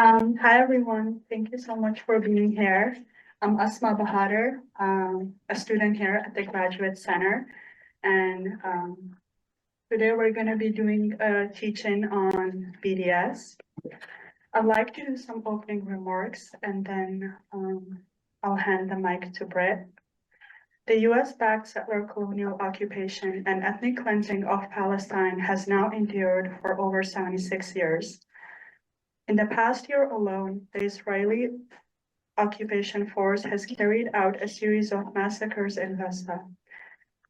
Hi everyone, thank you so much for being here. I'm Asma Bahadur, a student here at the Graduate Center, and today we're going to be doing a teaching on BDS. I'd like to do some opening remarks and then I'll hand the mic to Brett. The US-backed settler colonial occupation and ethnic cleansing of Palestine has now endured for over 76 years. In the past year alone, the Israeli occupation force has carried out a series of massacres in Gaza.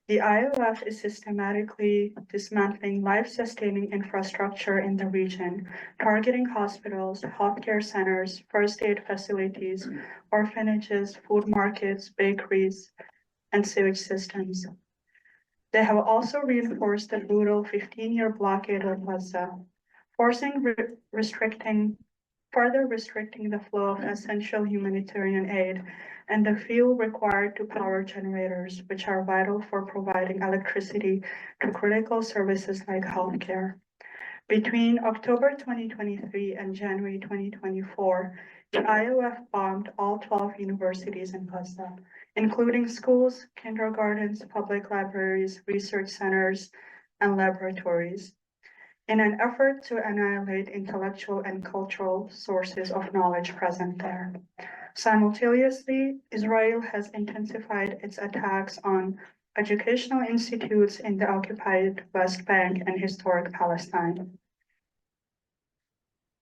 The IOF is systematically dismantling life-sustaining infrastructure in the region, targeting hospitals, healthcare centers, first aid facilities, orphanages, food markets, bakeries, and sewage systems. They have also reinforced the brutal 15-year blockade of Gaza, further restricting the flow of essential humanitarian aid and the fuel required to power generators, which are vital for providing electricity to critical services like healthcare. Between October 2023 and January 2024, the IOF bombed all 12 universities in Gaza, including schools, kindergartens, public libraries, research centers, and laboratories, in an effort to annihilate intellectual and cultural sources of knowledge present there. Simultaneously, Israel has intensified its attacks on educational institutes in the occupied West Bank and historic Palestine.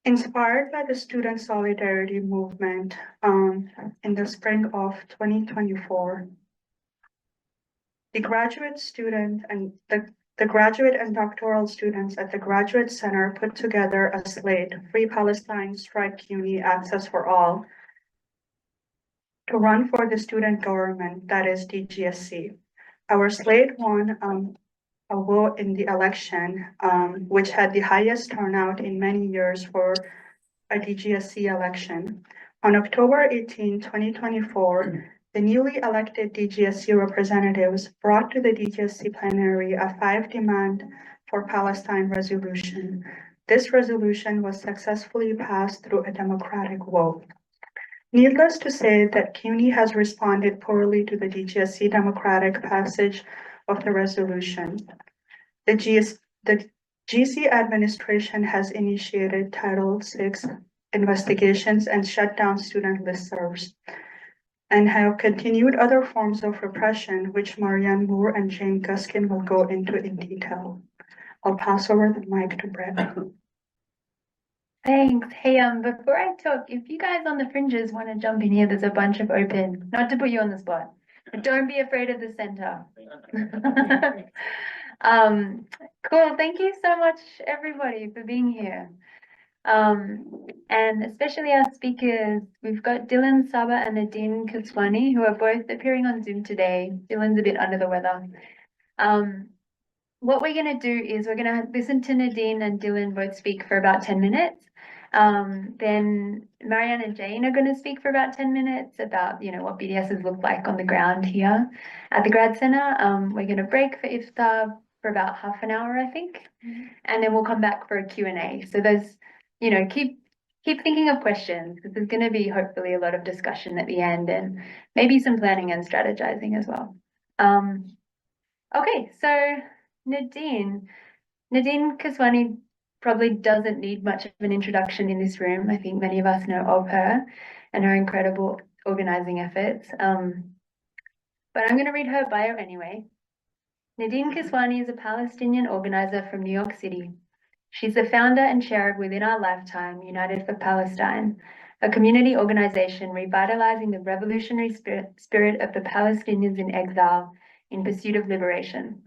Inspired by the student solidarity movement in the spring of 2024, the graduate and doctoral students at the Graduate Center put together a slate, Free Palestine, Strike CUNY, Access for All, to run for the student government, that is DGSC. Our slate won a vote in the election, which had the highest turnout in many years for a DGSC election. On October 18, 2024, the newly elected DGSC representatives brought to the DGSC plenary a 5-demand for Palestine resolution. This resolution was successfully passed through a democratic vote. Needless to say that CUNY has responded poorly to the DGSC democratic passage of the resolution. The GC administration has initiated Title VI investigations and shut down student listservs, and have continued other forms of repression, which Marianne Moore and Jane Guskin will go into in detail. I'll pass over the mic to Brett. Thanks. Hey, before I talk, if you guys on the fringes want to jump in here, there's a bunch of open, not to put you on the spot, but don't be afraid of the center. Cool. Thank you so much, everybody, for being here. And especially our speakers, we've got Dylan, Saba, and Nerdeen Kiswani, who are both appearing on Zoom today. Dylan's a bit under the weather. What we're going to do is we're going to listen to Nerdeen and Dylan both speak for about 10 minutes. Then Marianne and Jane are going to speak for about 10 minutes about, what BDSs look like on the ground here at the Grad Center. We're going to break for Iftar for about half an hour, I think. And then we'll come back for a Q&A. So there's, keep thinking of questions. There's going to be hopefully a lot of discussion at the end and maybe some planning and strategizing as well. Okay, so Nerdeen Kiswani probably doesn't need much of an introduction in this room. I think many of us know of her and her incredible organizing efforts. But I'm going to read her bio anyway. Nerdeen Kiswani is a Palestinian organizer from New York City. She's the founder and chair of Within Our Lifetime, United for Palestine, a community organization revitalizing the revolutionary spirit of the Palestinians in exile in pursuit of liberation.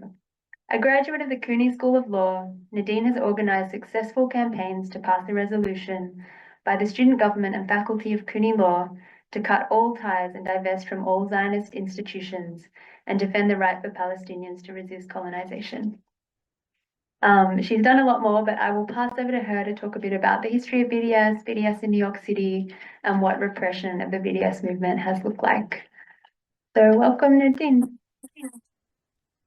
A graduate of the CUNY School of Law, Nerdeen has organized successful campaigns to pass a resolution by the student government and faculty of CUNY Law to cut all ties and divest from all Zionist institutions and defend the right for Palestinians to resist colonization. She's done a lot more, but I will pass over to her to talk a bit about the history of BDS in New York City, and what repression of the BDS movement has looked like. So welcome, Nerdeen.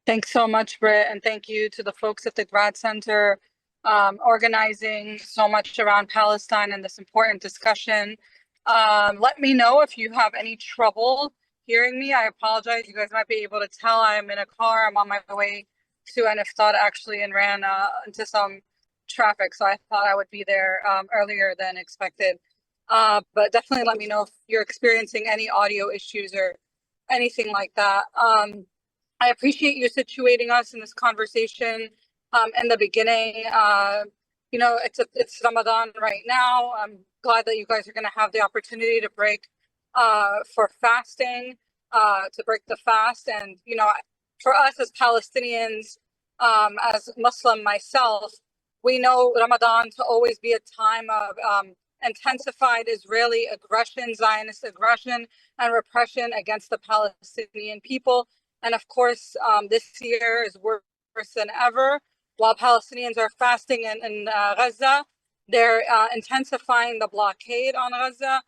Thanks so much, Britt, and thank you to the folks at the Grad Center organizing so much around Palestine and this important discussion. Let me know if you have any trouble hearing me. I apologize. You guys might be able to tell I'm in a car. I'm on my way to an Iftar actually and ran into some traffic. So I thought I would be there earlier than expected. But definitely let me know if you're experiencing any audio issues or anything like that. I appreciate you situating us in this conversation in the beginning. You know, it's Ramadan right now. I'm glad that you guys are going to have the opportunity to break for fasting, to break the fast. And, you know, for us as Palestinians, as Muslim myself, we know Ramadan to always be a time of intensified Israeli aggression, Zionist aggression, and repression against the Palestinian people. And of course, this year is worse than ever. While Palestinians are fasting in Gaza, they're intensifying the blockade on Gaza,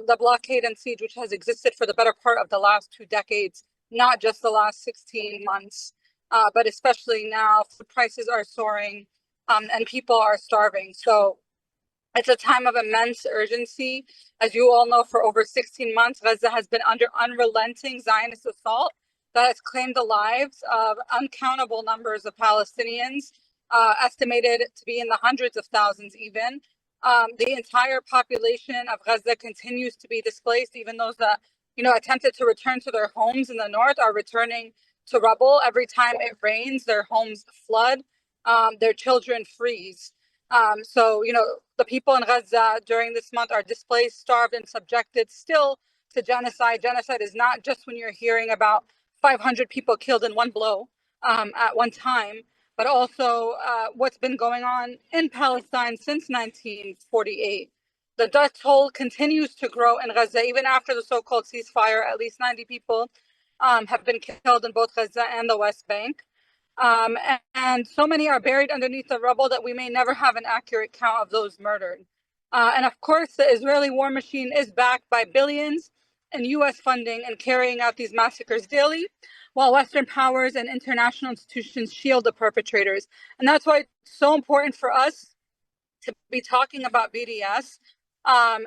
the blockade and siege, which has existed for the better part of the last 2 decades, not just the last 16 months, but especially now. Food prices are soaring and people are starving. So it's a time of immense urgency. As you all know, for over 16 months, Gaza has been under unrelenting Zionist assault that has claimed the lives of uncountable numbers of Palestinians, estimated to be in the hundreds of thousands even. The entire population of Gaza continues to be displaced. Even those that, you know, attempted to return to their homes in the north are returning to rubble. Every time it rains, their homes flood, their children freeze. So, you know, the people in Gaza during this month are displaced, starved, and subjected still to genocide. Genocide is not just when you're hearing about 500 people killed in one blow at one time, but also what's been going on in Palestine since 1948. The death toll continues to grow in Gaza, even after the so-called ceasefire. At least 90 people have been killed in both Gaza and the West Bank. And so many are buried underneath the rubble that we may never have an accurate count of those murdered. And of course, the Israeli war machine is backed by billions in US funding and carrying out these massacres daily, while Western powers and international institutions shield the perpetrators. And that's why it's so important for us to be talking about BDS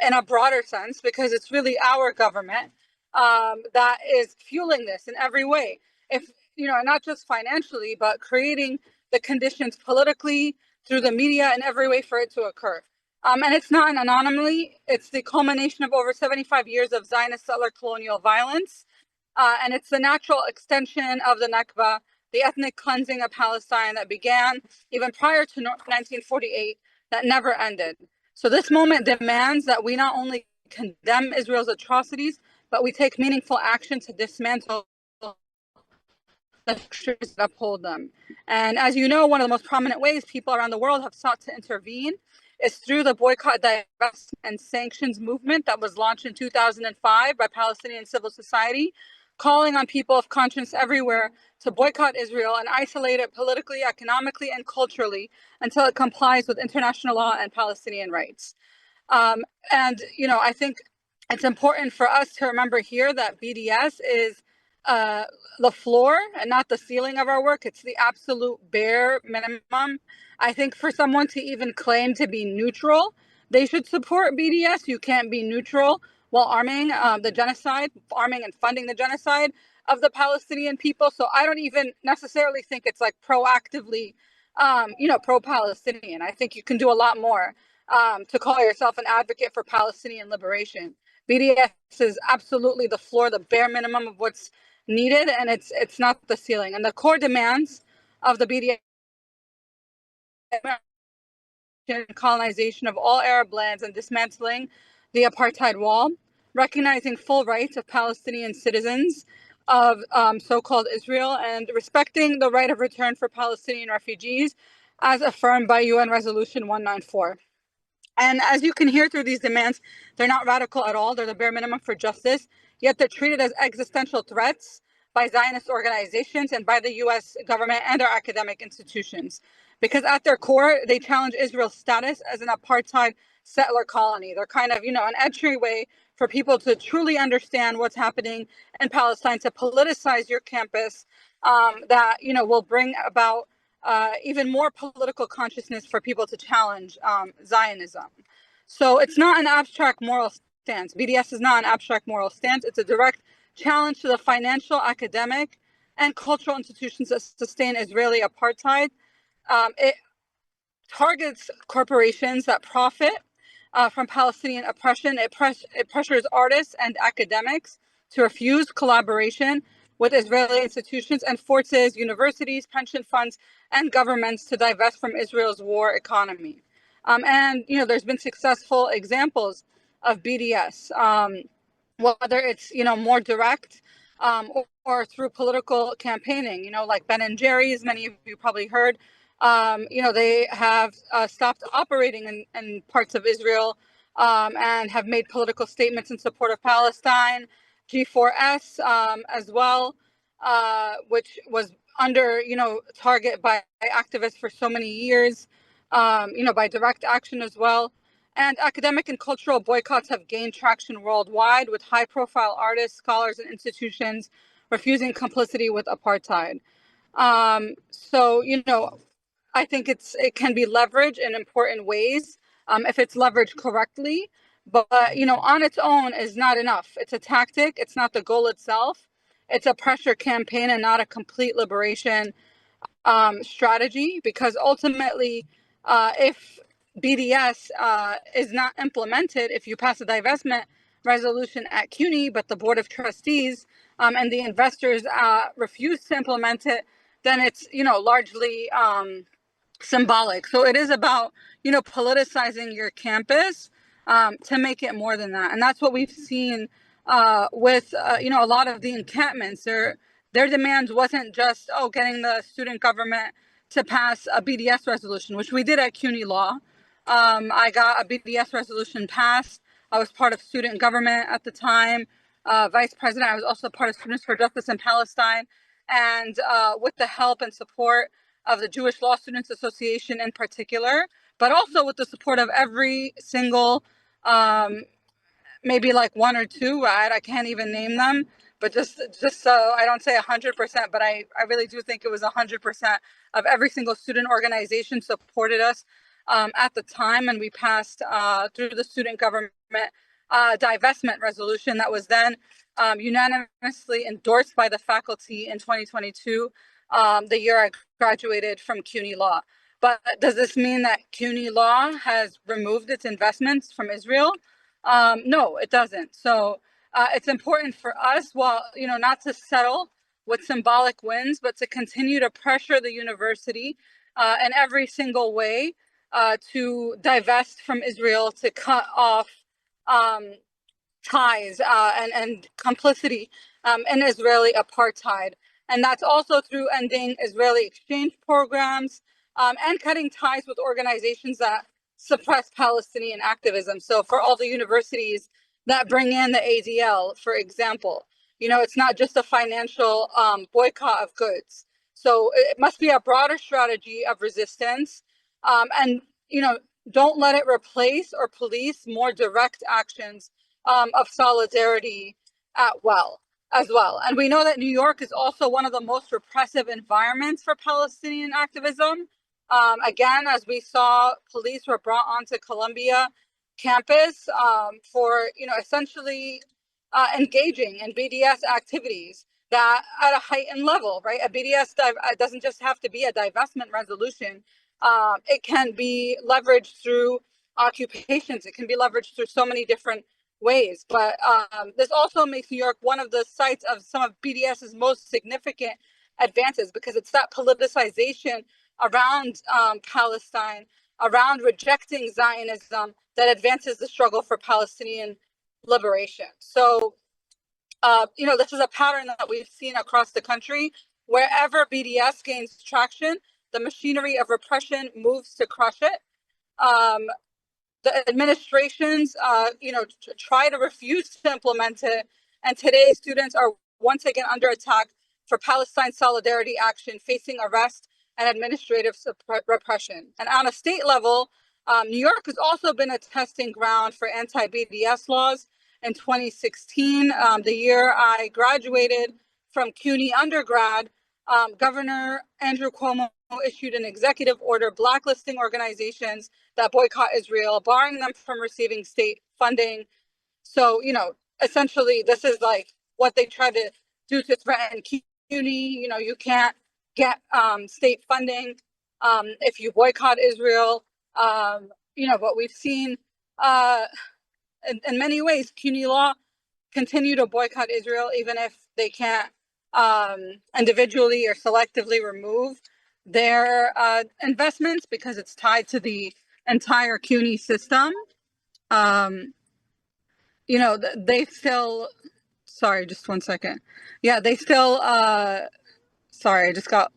in a broader sense, because it's really our government that is fueling this in every way. If, you know, not just financially, but creating the conditions politically through the media in every way for it to occur. And it's not an anomaly. It's the culmination of over 75 years of Zionist settler colonial violence. And it's the natural extension of the Nakba, the ethnic cleansing of Palestine that began even prior to 1948, that never ended. So this moment demands that we not only condemn Israel's atrocities, but we take meaningful action to dismantle the structures that uphold them. And as you know, one of the most prominent ways people around the world have sought to intervene is through the Boycott, Divestment, and Sanctions movement that was launched in 2005 by Palestinian civil society, calling on people of conscience everywhere to boycott Israel and isolate it politically, economically, and culturally until it complies with international law and Palestinian rights. And, you know, I think it's important for us to remember here that BDS is the floor and not the ceiling of our work. It's the absolute bare minimum. I think for someone to even claim to be neutral, they should support BDS. You can't be neutral while arming the genocide, arming and funding the genocide of the Palestinian people. So I don't even necessarily think it's like proactively, you know, pro-Palestinian. I think you can do a lot more to call yourself an advocate for Palestinian liberation. BDS is absolutely the floor, the bare minimum of what's needed, and it's not the ceiling. And the core demands of the BDS colonization of all Arab lands and dismantling the apartheid wall, recognizing full rights of Palestinian citizens of so-called Israel, and respecting the right of return for Palestinian refugees as affirmed by UN Resolution 194. And as you can hear through these demands, they're not radical at all. They're the bare minimum for justice, yet they're treated as existential threats by Zionist organizations and by the US government and our academic institutions. Because at their core, they challenge Israel's status as an apartheid settler colony. They're kind of, you know, an entryway for people to truly understand what's happening in Palestine, to politicize your campus, that, you know, will bring about even more political consciousness for people to challenge Zionism. So it's not an abstract moral stance. BDS is not an abstract moral stance. It's a direct challenge to the financial, academic, and cultural institutions that sustain Israeli apartheid. It targets corporations that profit from Palestinian oppression. It pressures artists and academics to refuse collaboration with Israeli institutions and forces universities, pension funds, and governments to divest from Israel's war economy. And, you know, there's been successful examples of BDS, whether it's, you know, more direct or through political campaigning, you know, like Ben and Jerry's, many of you probably heard. You know, they have stopped operating in parts of Israel and have made political statements in support of Palestine. G4S as well, which was under, you know, target by activists for so many years, you know, by direct action as well. And academic and cultural boycotts have gained traction worldwide, with high-profile artists, scholars, and institutions refusing complicity with apartheid. So, you know, I think it can be leveraged in important ways if it's leveraged correctly. But, you know, on its own is not enough. It's a tactic. It's not the goal itself. It's a pressure campaign and not a complete liberation strategy, because ultimately, if BDS is not implemented, if you pass a divestment resolution at CUNY, but the Board of Trustees and the investors refuse to implement it, then it's, you know, largely symbolic. So it is about, you know, politicizing your campus to make it more than that. And that's what we've seen with, you know, a lot of the encampments. Their demands wasn't just, getting the student government to pass a BDS resolution, which we did at CUNY Law. I got a BDS resolution passed. I was part of student government at the time, vice president. I was also part of Students for Justice in Palestine. And with the help and support of the Jewish Law Students Association in particular, but also with the support of every single, maybe like one or two, I can't even name them, but just so I don't say 100%, but I really do think it was 100% of every single student organization supported us at the time, and we passed through the student government divestment resolution that was then unanimously endorsed by the faculty in 2022, the year I graduated from CUNY Law. But does this mean that CUNY Law has removed its investments from Israel? No, it doesn't. So it's important for us, while, you know, not to settle with symbolic wins, but to continue to pressure the university in every single way to divest from Israel, to cut off ties and complicity in Israeli apartheid. And that's also through ending Israeli exchange programs and cutting ties with organizations that suppress Palestinian activism. So for all the universities that bring in the ADL, for example, you know, it's not just a financial boycott of goods. So it must be a broader strategy of resistance, and, you know, don't let it replace or police more direct actions of solidarity as well. And we know that New York is also one of the most repressive environments for Palestinian activism. Again, as we saw, police were brought onto Columbia campus for, you know, essentially engaging in BDS activities that at a heightened level, right? A BDS doesn't just have to be a divestment resolution. It can be leveraged through occupations. It can be leveraged through so many different ways. But this also makes New York one of the sites of some of BDS's most significant advances, because it's that politicization around Palestine, around rejecting Zionism, that advances the struggle for Palestinian liberation. So, you know, this is a pattern that we've seen across the country. Wherever BDS gains traction, the machinery of repression moves to crush it. The administrations, you know, try to refuse to implement it. And today, students are once again under attack for Palestine solidarity action, facing arrest and administrative repression. And on a state level, New York has also been a testing ground for anti-BDS laws. In 2016, the year I graduated from CUNY undergrad, Governor Andrew Cuomo issued an executive order blacklisting organizations that boycott Israel, barring them from receiving state funding. So, essentially, this is like what they try to do to threaten CUNY. You can't get state funding if you boycott Israel. But we've seen in many ways, CUNY Law continue to boycott Israel, even if they can't individually or selectively remove their investments because it's tied to the entire CUNY system. They still, sorry, just one second. Yeah, they still, sorry, I just got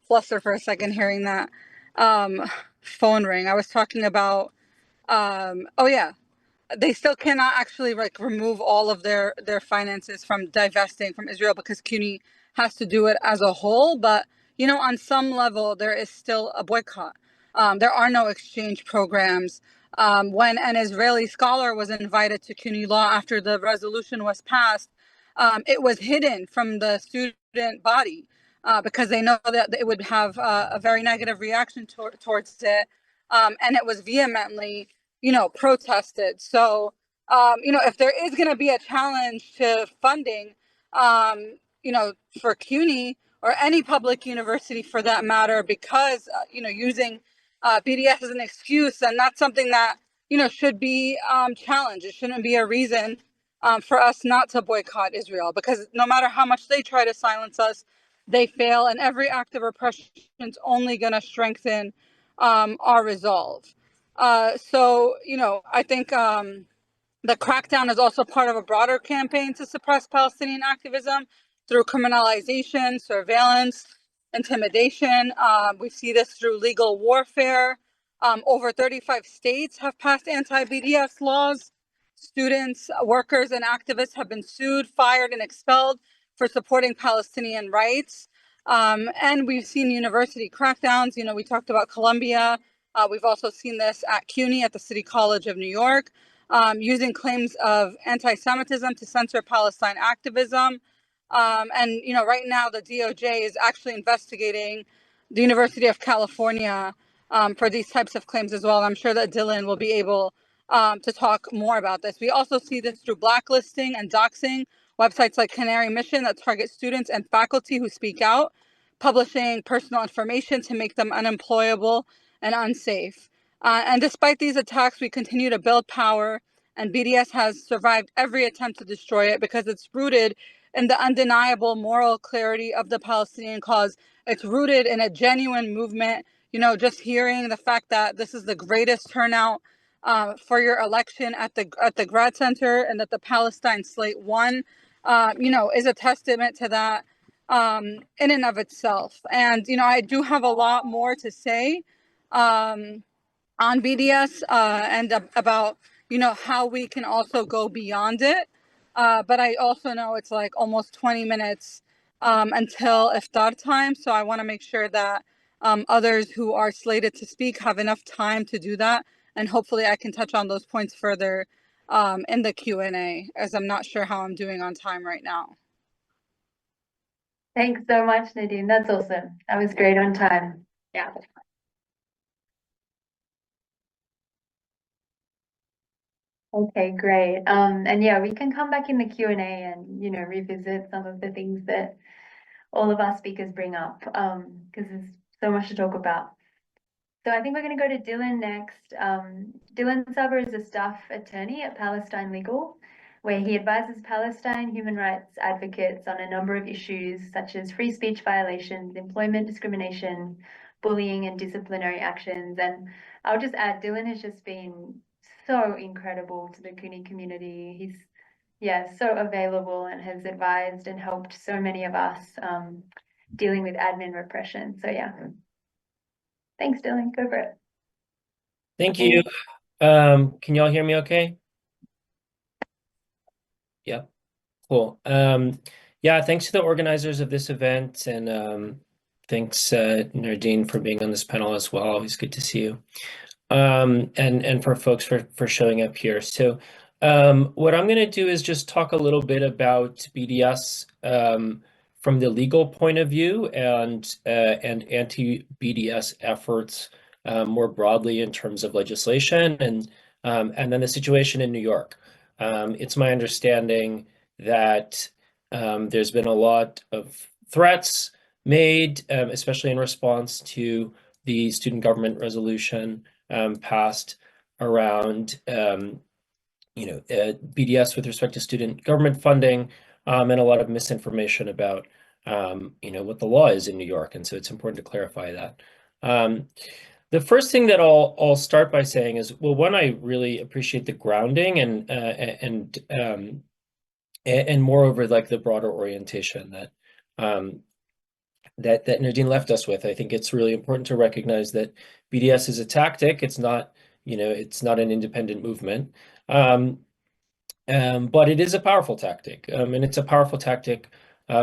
flustered for a second hearing that phone ring. I was talking about, oh yeah, they still cannot actually remove all of their finances from divesting from Israel because CUNY has to do it as a whole. But on some level, there is still a boycott. There are no exchange programs. When an Israeli scholar was invited to CUNY Law after the resolution was passed, it was hidden from the student body because they know that it would have a very negative reaction towards it, and it was vehemently protested. So, if there is going to be a challenge to funding, for CUNY or any public university for that matter, because, using BDS as an excuse, then that's something that, should be challenged. It shouldn't be a reason for us not to boycott Israel, because no matter how much they try to silence us, they fail, and every act of repression is only going to strengthen our resolve. So, I think the crackdown is also part of a broader campaign to suppress Palestinian activism through criminalization, surveillance, intimidation. We see this through legal warfare. Over 35 states have passed anti-BDS laws. Students, workers, and activists have been sued, fired, and expelled for supporting Palestinian rights. And we've seen university crackdowns. We talked about Columbia. We've also seen this at CUNY, at the City College of New York, using claims of anti-Semitism to censor Palestine activism. And, right now the DOJ is actually investigating the University of California for these types of claims as well. I'm sure that Dylan will be able to talk more about this. We also see this through blacklisting and doxing websites like Canary Mission that target students and faculty who speak out, publishing personal information to make them unemployable and unsafe. And despite these attacks, we continue to build power, and BDS has survived every attempt to destroy it because it's rooted in the undeniable moral clarity of the Palestinian cause. It's rooted in a genuine movement. Just hearing the fact that this is the greatest turnout for your election at the Grad Center, and that the Palestine slate won, is a testament to that in and of itself. And, I do have a lot more to say on BDS and about, how we can also go beyond it. But I also know it's like almost 20 minutes until Iftar time. So I want to make sure that others who are slated to speak have enough time to do that. And hopefully I can touch on those points further in the Q&A, as I'm not sure how I'm doing on time right now. Thanks so much, Nerdeen. That's awesome. That was great on time. Yeah. Okay, great. And yeah, we can come back in the Q&A and, revisit some of the things that all of our speakers bring up, because there's so much to talk about. So I think we're going to go to Dylan next. Dylan Saba is a staff attorney at Palestine Legal, where he advises Palestine human rights advocates on a number of issues such as free speech violations, employment discrimination, bullying, and disciplinary actions. And I'll just add, Dylan has just been so incredible to the CUNY community. He's, so available and has advised and helped so many of us dealing with admin repression. So yeah. Thanks, Dylan. Go for it. Thank you. Can y'all hear me okay? Yeah, cool. Yeah, thanks to the organizers of this event, and thanks Nerdeen for being on this panel as well. Always good to see you. And for folks for showing up here. So what I'm going to do is just talk a little bit about BDS from the legal point of view and anti-BDS efforts more broadly in terms of legislation, and then the situation in New York. It's my understanding that there's been a lot of threats made, especially in response to the student government resolution passed around BDS with respect to student government funding, and a lot of misinformation about what the law is in New York. And so it's important to clarify that. The first thing that I'll start by saying is, well, one, I really appreciate the grounding and moreover, like the broader orientation that that Nerdeen left us with. I think it's really important to recognize that BDS is a tactic. It's not, it's not an independent movement. But it is a powerful tactic, and it's a powerful tactic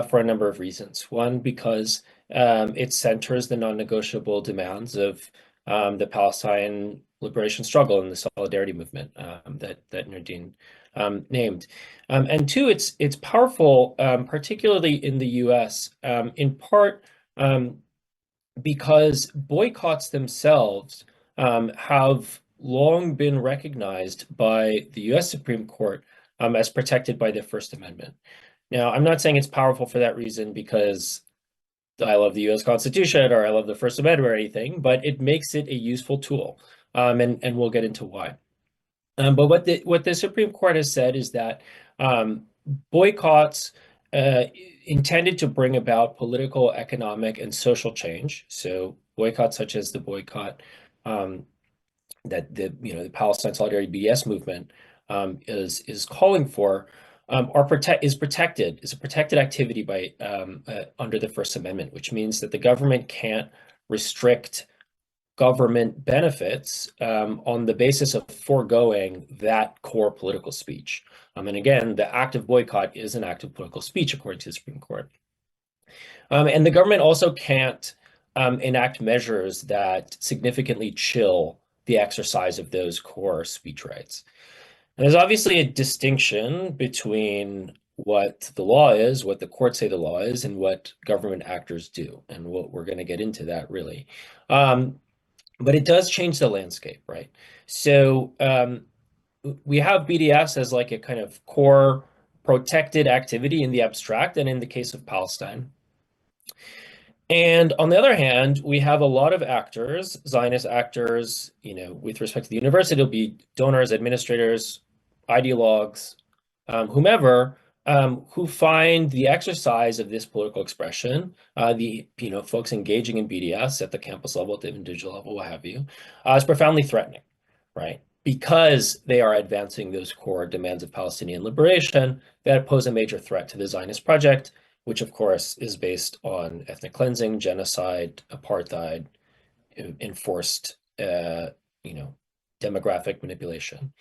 for a number of reasons. One, because it centers the non-negotiable demands of the Palestine liberation struggle and the solidarity movement that Nerdeen named. And two, it's powerful, particularly in the US, in part because boycotts themselves have long been recognized by the US Supreme Court as protected by the First Amendment. Now, I'm not saying it's powerful for that reason because I love the US Constitution or I love the First Amendment or anything, but it makes it a useful tool, and we'll get into why. But what the Supreme Court has said is that boycotts intended to bring about political, economic, and social change. So boycotts such as the boycott that the Palestine Solidarity BDS movement is calling for is a protected activity by under the First Amendment, which means that the government can't restrict government benefits on the basis of foregoing that core political speech. And again, the act of boycott is an act of political speech, according to the Supreme Court. And the government also can't enact measures that significantly chill the exercise of those core speech rights. And there's obviously a distinction between what the law is, what the courts say the law is, and what government actors do. And we're going to get into that, really. But it does change the landscape, right? So we have BDS as like a kind of core protected activity in the abstract and in the case of Palestine. And on the other hand, we have a lot of actors, Zionist actors, with respect to the university, it'll be donors, administrators, ideologues, whomever, who find the exercise of this political expression, the folks engaging in BDS at the campus level, at the individual level, what have you, is profoundly threatening, right? Because they are advancing those core demands of Palestinian liberation that pose a major threat to the Zionist project, which of course is based on ethnic cleansing, genocide, apartheid, enforced, demographic manipulation.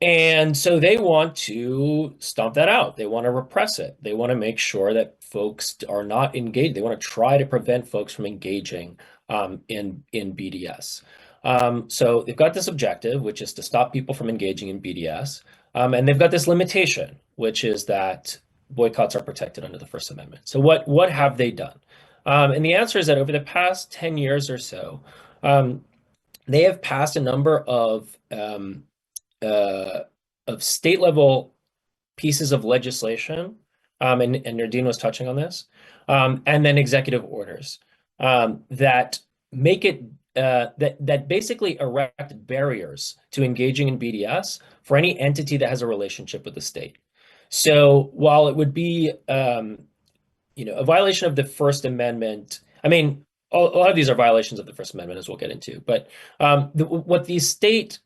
And so they want to stomp that out. They want to repress it. They want to make sure that folks are not engaged. They want to try to prevent folks from engaging in BDS. So they've got this objective, which is to stop people from engaging in BDS. And they've got this limitation, which is that boycotts are protected under the First Amendment. So what have they done? And the answer is that over the past 10 years or so, they have passed a number of state level pieces of legislation, and Nerdeen was touching on this, and then executive orders that make it that basically erect barriers to engaging in BDS for any entity that has a relationship with the state. So while it would be a violation of the First Amendment, I mean, a lot of these are violations of the First Amendment, as we'll get into, but what these state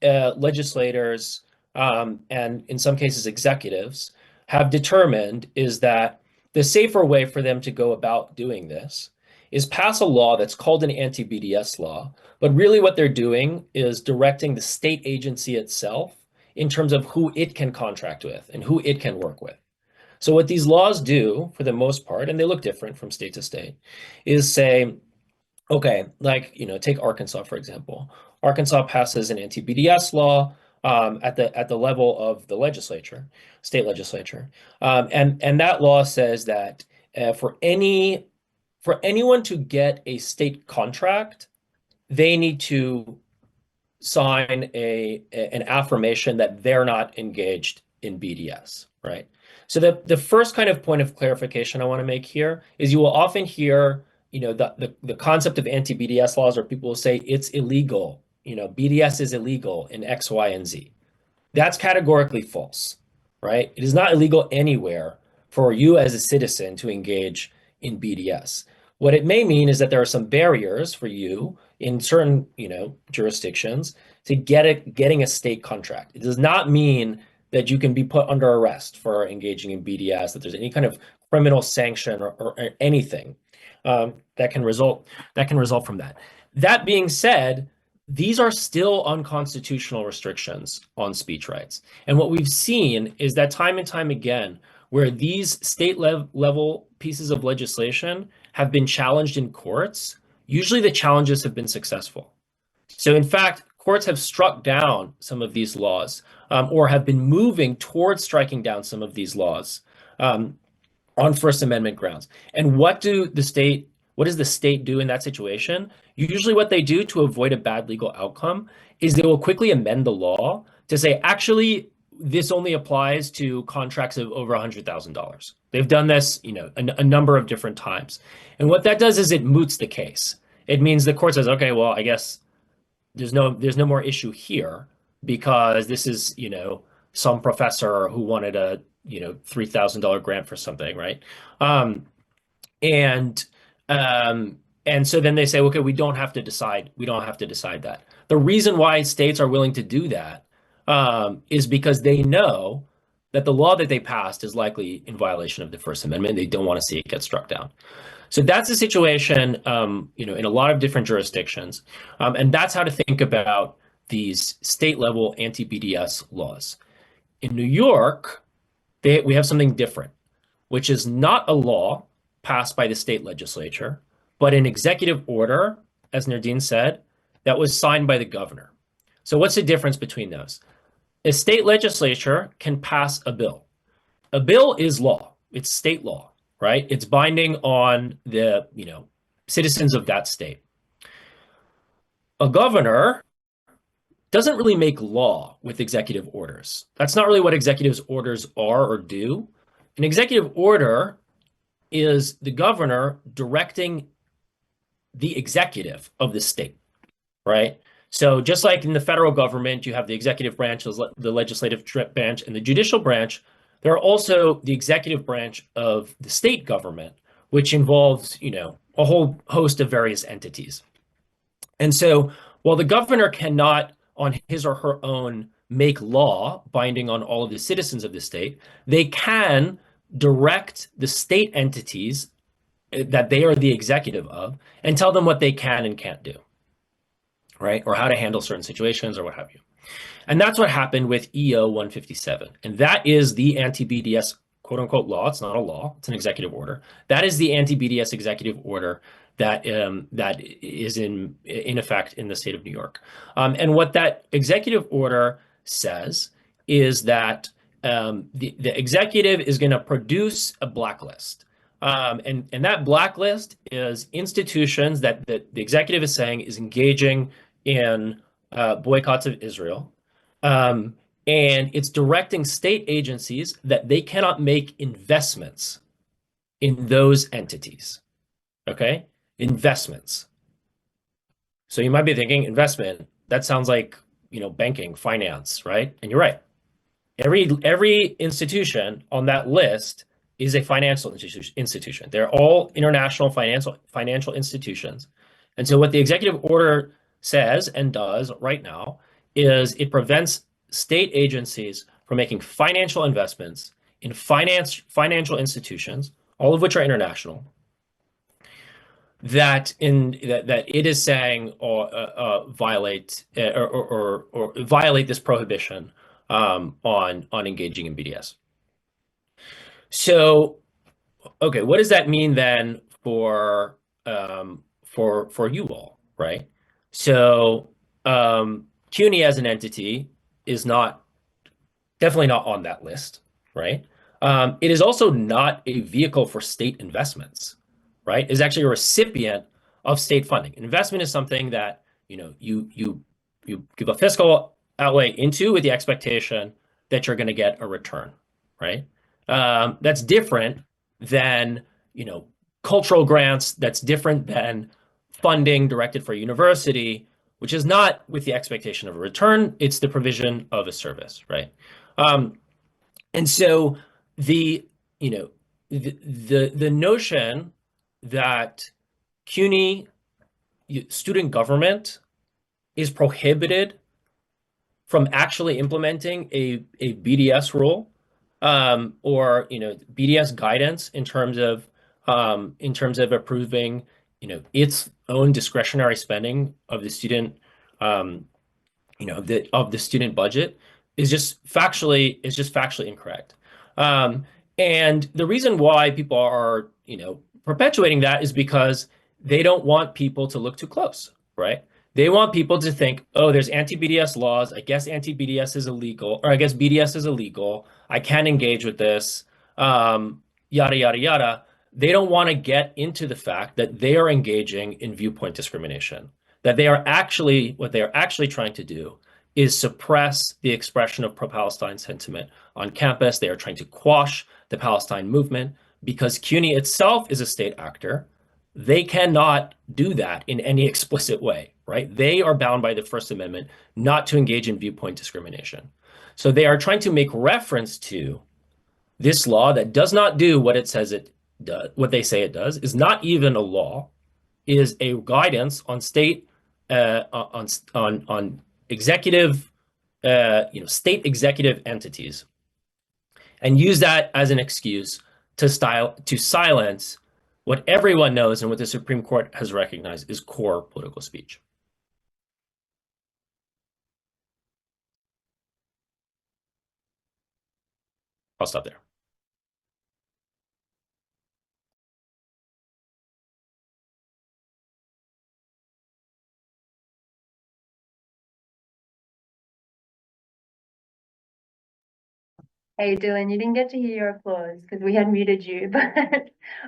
legislators and in some cases executives have determined is that the safer way for them to go about doing this is pass a law that's called an anti-BDS law, but really what they're doing is directing the state agency itself in terms of who it can contract with and who it can work with. So what these laws do, for the most part, and they look different from state to state, is say, okay, like, take Arkansas, for example. Arkansas passes an anti-BDS law, at the level of the legislature, state legislature. And that law says that for anyone to get a state contract, they need to sign an affirmation that they're not engaged in BDS, right? So the first kind of point of clarification I want to make here is you will often hear, the concept of anti-BDS laws, or people will say it's illegal. BDS is illegal in X, Y, and Z. That's categorically false, right? It is not illegal anywhere for you as a citizen to engage in BDS. What it may mean is that there are some barriers for you in certain, jurisdictions to getting a state contract. It does not mean that you can be put under arrest for engaging in BDS, that there's any kind of criminal sanction or anything that can result from that. That being said, these are still unconstitutional restrictions on speech rights. And what we've seen is that time and time again, where these state level pieces of legislation have been challenged in courts, usually the challenges have been successful. So in fact, courts have struck down some of these laws, or have been moving towards striking down some of these laws on First Amendment grounds. And what does the state do in that situation? Usually what they do to avoid a bad legal outcome is they will quickly amend the law to say, actually, this only applies to contracts of over $100,000. They've done this, a number of different times. And what that does is it moots the case. It means the court says, okay, well, I guess there's no more issue here because this is, some professor who wanted a, $3,000 grant for something, right? And so then they say, okay, we don't have to decide that. The reason why states are willing to do that is because they know that the law that they passed is likely in violation of the First Amendment. They don't want to see it get struck down. So that's the situation, in a lot of different jurisdictions. And that's how to think about these state level anti-BDS laws. In New York, we have something different, which is not a law passed by the state legislature, but an executive order, as Nerdeen said, that was signed by the governor. So what's the difference between those? A state legislature can pass a bill. A bill is law. It's state law, right? It's binding on the, citizens of that state. A governor doesn't really make law with executive orders. That's not really what executive orders are or do. An executive order is the governor directing the executive of the state, right? So just like in the federal government, you have the executive branch, the legislative branch, and the judicial branch, there are also the executive branch of the state government, which involves, a whole host of various entities. And so while the governor cannot, on his or her own, make law binding on all of the citizens of the state, they can direct the state entities that they are the executive of and tell them what they can and can't do, right? Or how to handle certain situations or what have you. And that's what happened with EO 157. And that is the anti-BDS quote unquote law. It's not a law, it's an executive order. That is the anti-BDS executive order that is in effect in the state of New York. And what that executive order says is that the executive is going to produce a blacklist. And that blacklist is institutions that the executive is saying is engaging in boycotts of Israel. And it's directing state agencies that they cannot make investments in those entities. Okay? Investments. So you might be thinking investment, that sounds like, banking, finance, right? And you're right. Every institution on that list is a financial institution. They're all international financial institutions. And so what the executive order says and does right now is it prevents state agencies from making financial investments in financial institutions, all of which are international, that it is saying violate this prohibition on engaging in BDS. So, okay, what does that mean then for you all, right? So, CUNY as an entity is not definitely not on that list, right? It is also not a vehicle for state investments, right? It's actually a recipient of state funding. Investment is something that you give a fiscal outlay into with the expectation that you're going to get a return, right? That's different than cultural grants. That's different than funding directed for a university, which is not with the expectation of a return. It's the provision of a service, right? And so the notion that CUNY student government is prohibited from actually implementing a BDS rule or BDS guidance in terms of approving its own discretionary spending of the student of the student budget is just factually incorrect. And the reason why people are perpetuating that is because they don't want people to look too close, right? They want people to think, oh, there's anti-BDS laws. I guess anti-BDS is illegal, or I guess BDS is illegal. I can't engage with this, yada, yada, yada. They don't want to get into the fact that they are engaging in viewpoint discrimination, that what they are actually trying to do is suppress the expression of pro-Palestine sentiment on campus. They are trying to quash the Palestine movement because CUNY itself is a state actor. They cannot do that in any explicit way, right? They are bound by the First Amendment not to engage in viewpoint discrimination. So they are trying to make reference to this law that does not do what it says it does, what they say it does, is not even a law, is a guidance on state on executive state executive entities, and use that as an excuse to silence what everyone knows and what the Supreme Court has recognized is core political speech. I'll stop there. Hey, Dylan, you didn't get to hear your applause because we had muted you, but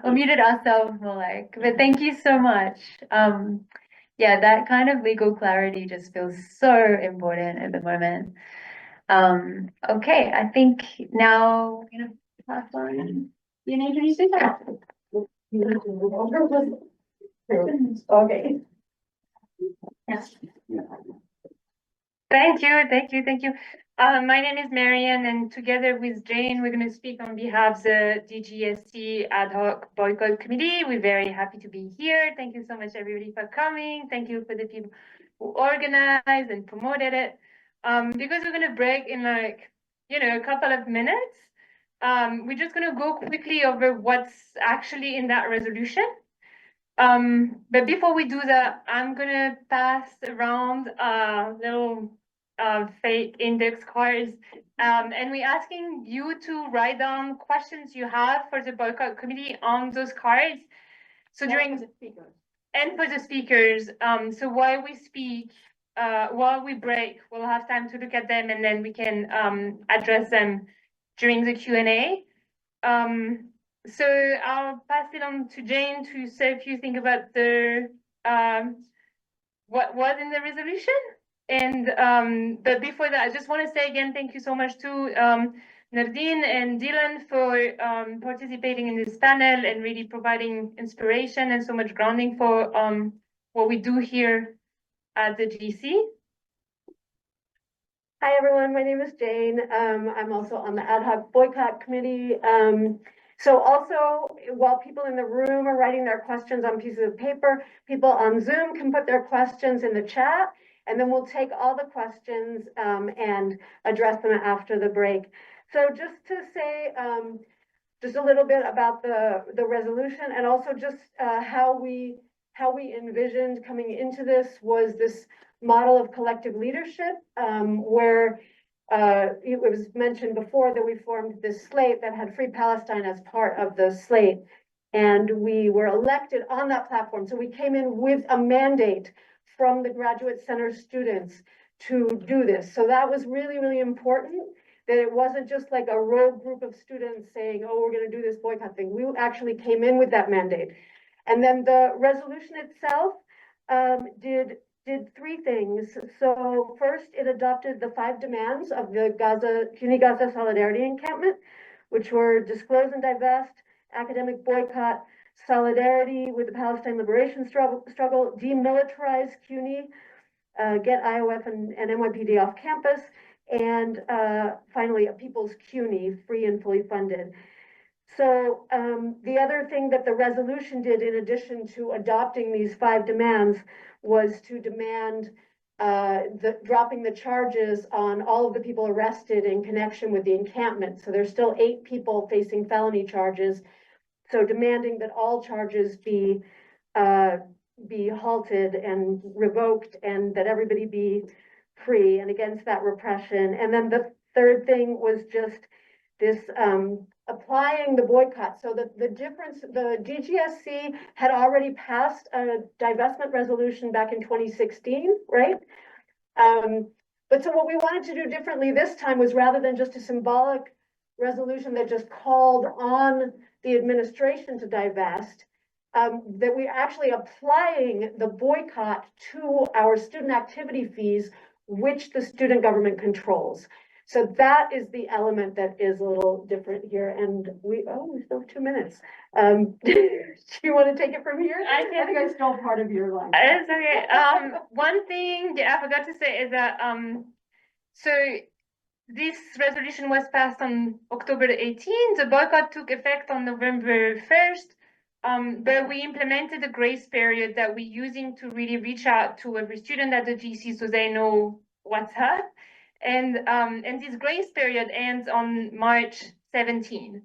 or muted ourselves more like. But thank you so much. Yeah, that kind of legal clarity just feels so important at the moment. Okay, I think now we're gonna pass on. You know, introduce yourself. Okay. Yes. Thank you. My name is Marian, and together with Jane, we're going to speak on behalf of the DGSC ad hoc boycott committee. We're very happy to be here. Thank you so much, everybody, for coming. Thank you for the people who organized and promoted it. Because we're going to break in a couple of minutes, we're just going to go quickly over what's actually in that resolution. But before we do that, I'm gonna pass around little fake index cards. And we're asking you to write down questions you have for the boycott committee on those cards. So during the speakers. And for the speakers, so while we speak, while we break, we'll have time to look at them and then we can address them during the Q&A. So I'll pass it on to Jane to say a few things about the what was in the resolution. And but before that, I just want to say again, thank you so much to Nerdeen and Dylan for participating in this panel and really providing inspiration and so much grounding for what we do here at the GC. Hi everyone, my name is Jane. I'm also on the ad hoc boycott committee. So also, while people in the room are writing their questions on pieces of paper, people on Zoom can put their questions in the chat, and then we'll take all the questions and address them after the break. So just to say just a little bit about the resolution, and also just how we envisioned coming into this was this model of collective leadership, where it was mentioned before that we formed this slate that had Free Palestine as part of the slate, and we were elected on that platform. So we came in with a mandate from the Graduate Center students to do this. So that was really, really important, that it wasn't just like a rogue group of students saying, oh, we're going to do this boycott thing. We actually came in with that mandate. And then the resolution itself did three things. So first, it adopted the 5 demands of the CUNY Gaza Solidarity Encampment, which were disclose and divest, academic boycott, solidarity with the Palestine liberation struggle, demilitarize CUNY, get IOF and NYPD off campus, and finally, a people's CUNY, free and fully funded. So the other thing that the resolution did, in addition to adopting these 5 demands, was to demand dropping the charges on all of the people arrested in connection with the encampment. So there's still 8 people facing felony charges. So demanding that all charges be halted and revoked, and that everybody be free and against that repression. And then the third thing was just this applying the boycott. So the difference, the DGSC had already passed a divestment resolution back in 2016, right? But so what we wanted to do differently this time was, rather than just a symbolic resolution that just called on the administration to divest, that we're actually applying the boycott to our student activity fees, which the student government controls. So that is the element that is a little different here. And we still have 2 minutes. Do you want to take it from here? I think I stole part of your line. It's okay. One thing I forgot to say is that so this resolution was passed on October 18th. The boycott took effect on November 1st. But we implemented a grace period that we're using to really reach out to every student at the GC so they know what's up. And this grace period ends on March 17.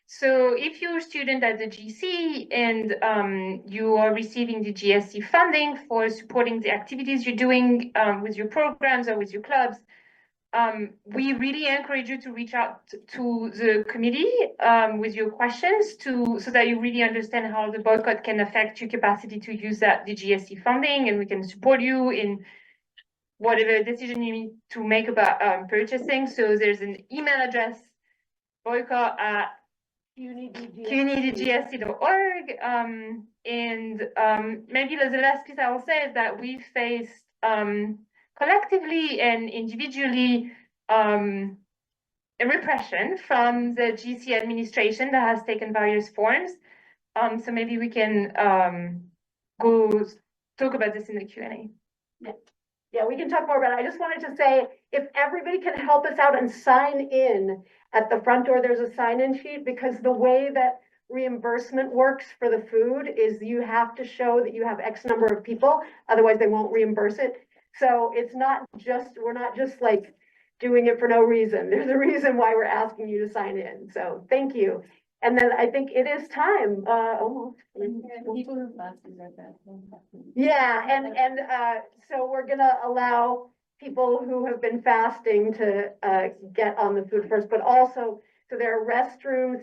So if you're a student at the GC and you are receiving the DGSC funding for supporting the activities you're doing with your programs or with your clubs, we really encourage you to reach out to the committee with your questions so that you really understand how the boycott can affect your capacity to use that DGSC funding, and we can support you in whatever decision you need to make about purchasing. So there's an email address, boycott at cunydgsc.org. And maybe the last piece I will say is that we faced collectively and individually repression from the GC administration that has taken various forms. So maybe we can go talk about this in the Q&A. Yeah, we can talk more about it. I just wanted to say, if everybody can help us out and sign in at the front door, there's a sign-in sheet, because the way that reimbursement works for the food is you have to show that you have X number of people, otherwise they won't reimburse it. So it's not just, we're not just like doing it for no reason. There's a reason why we're asking you to sign in. So thank you. And then I think it is time, almost. Yeah, and so we're gonna allow people who have been fasting to get on the food first, but also, so there are restrooms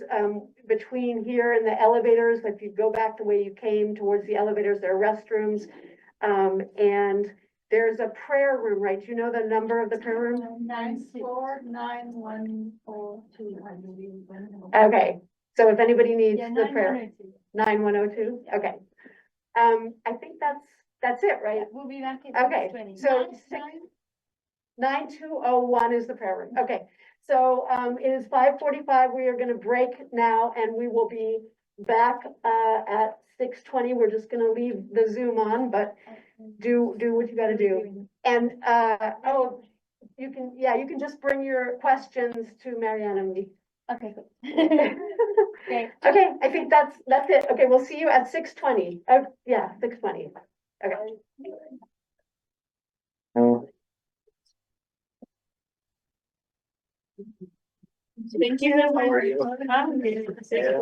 between here and the elevators. If you go back the way you came towards the elevators, there are restrooms. And there's a prayer room, right? Do you know the number of the prayer room? 9491422. Okay. So if anybody needs the prayer, 9102. Okay. I think that's it, right? We'll be back in Okay. 20. So 9201 is the prayer room. Okay. So it is 5:45. We are going to break now, and we will be back at 6:20. We're just going to leave the Zoom on, but do what you got to do. And you can just bring your questions to Marianne and me. Okay, good. Okay. Okay, I think that's it. Okay, we'll see you at 6:20. Yeah, 6:20. Okay. Thank you. How are you? I'm good. Yeah.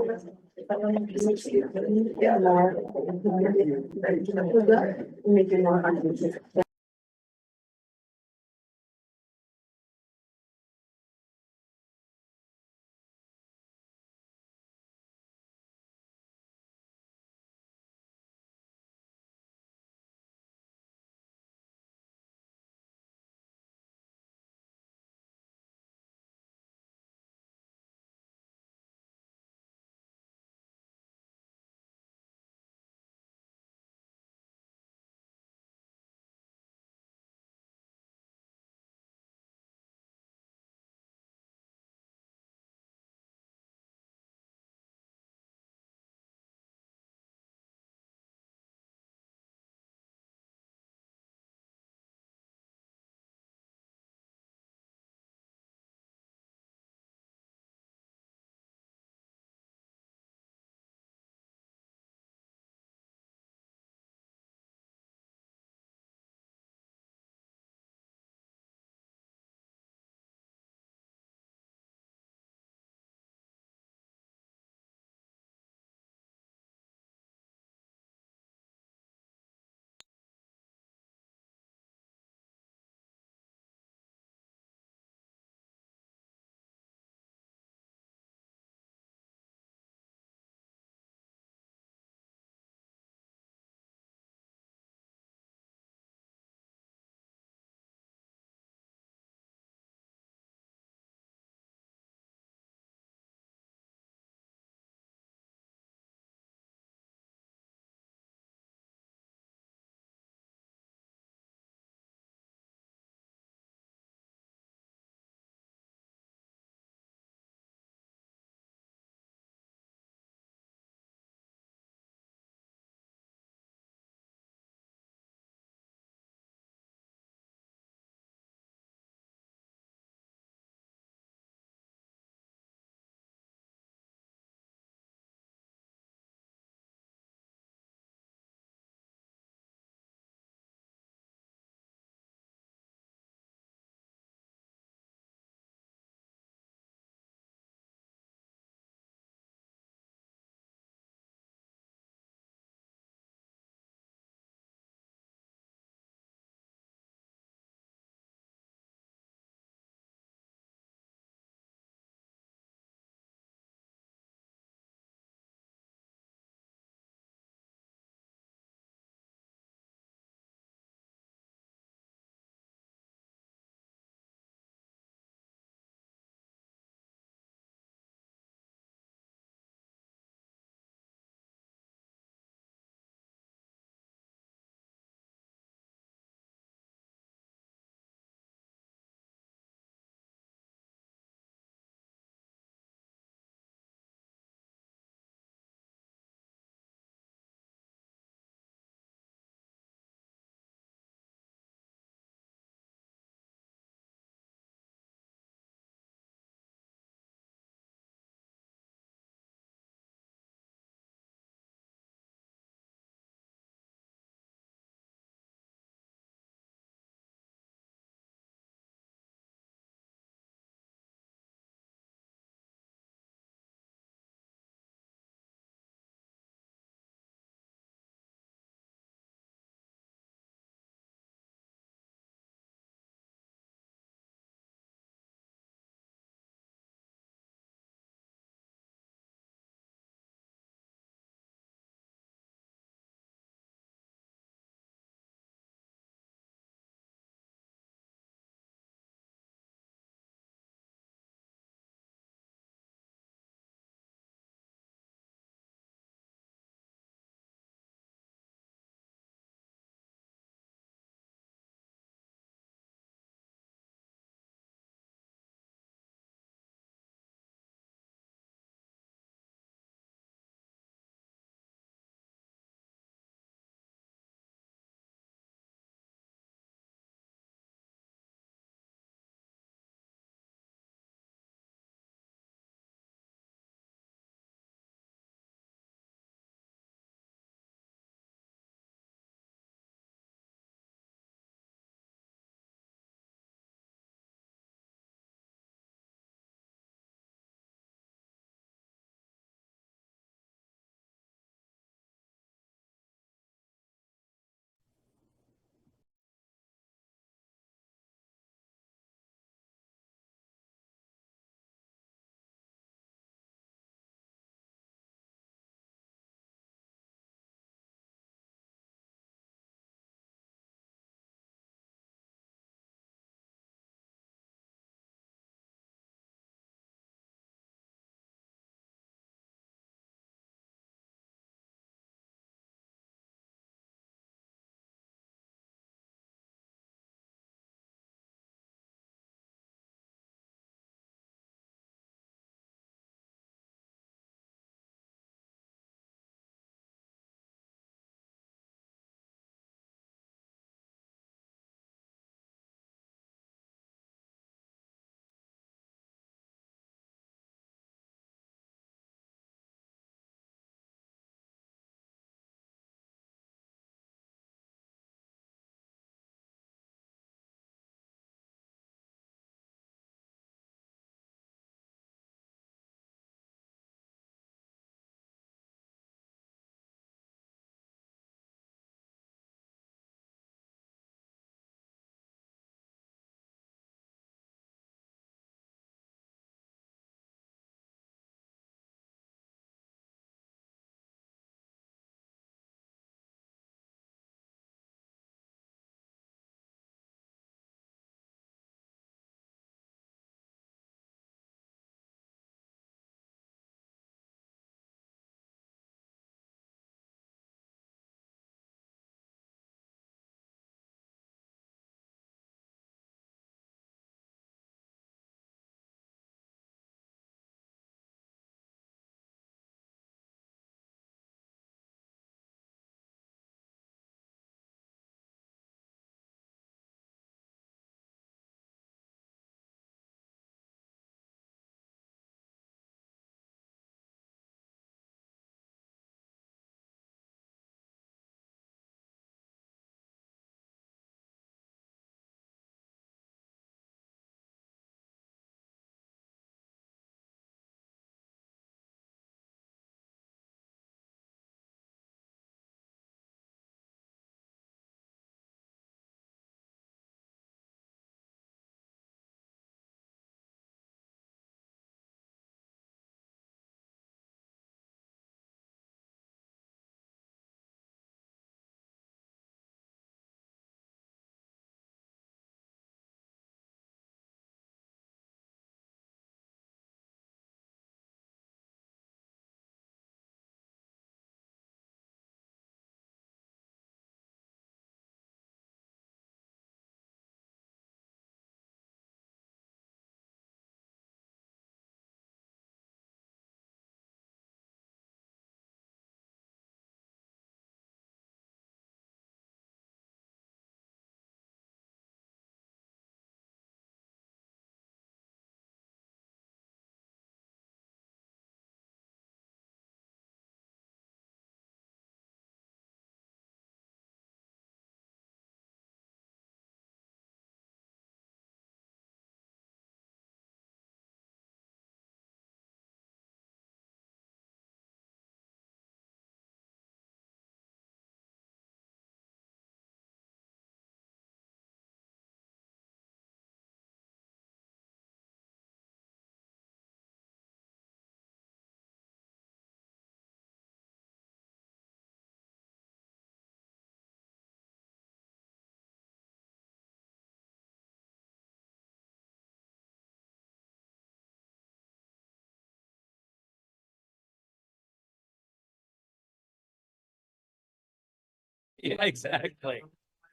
Yeah, exactly.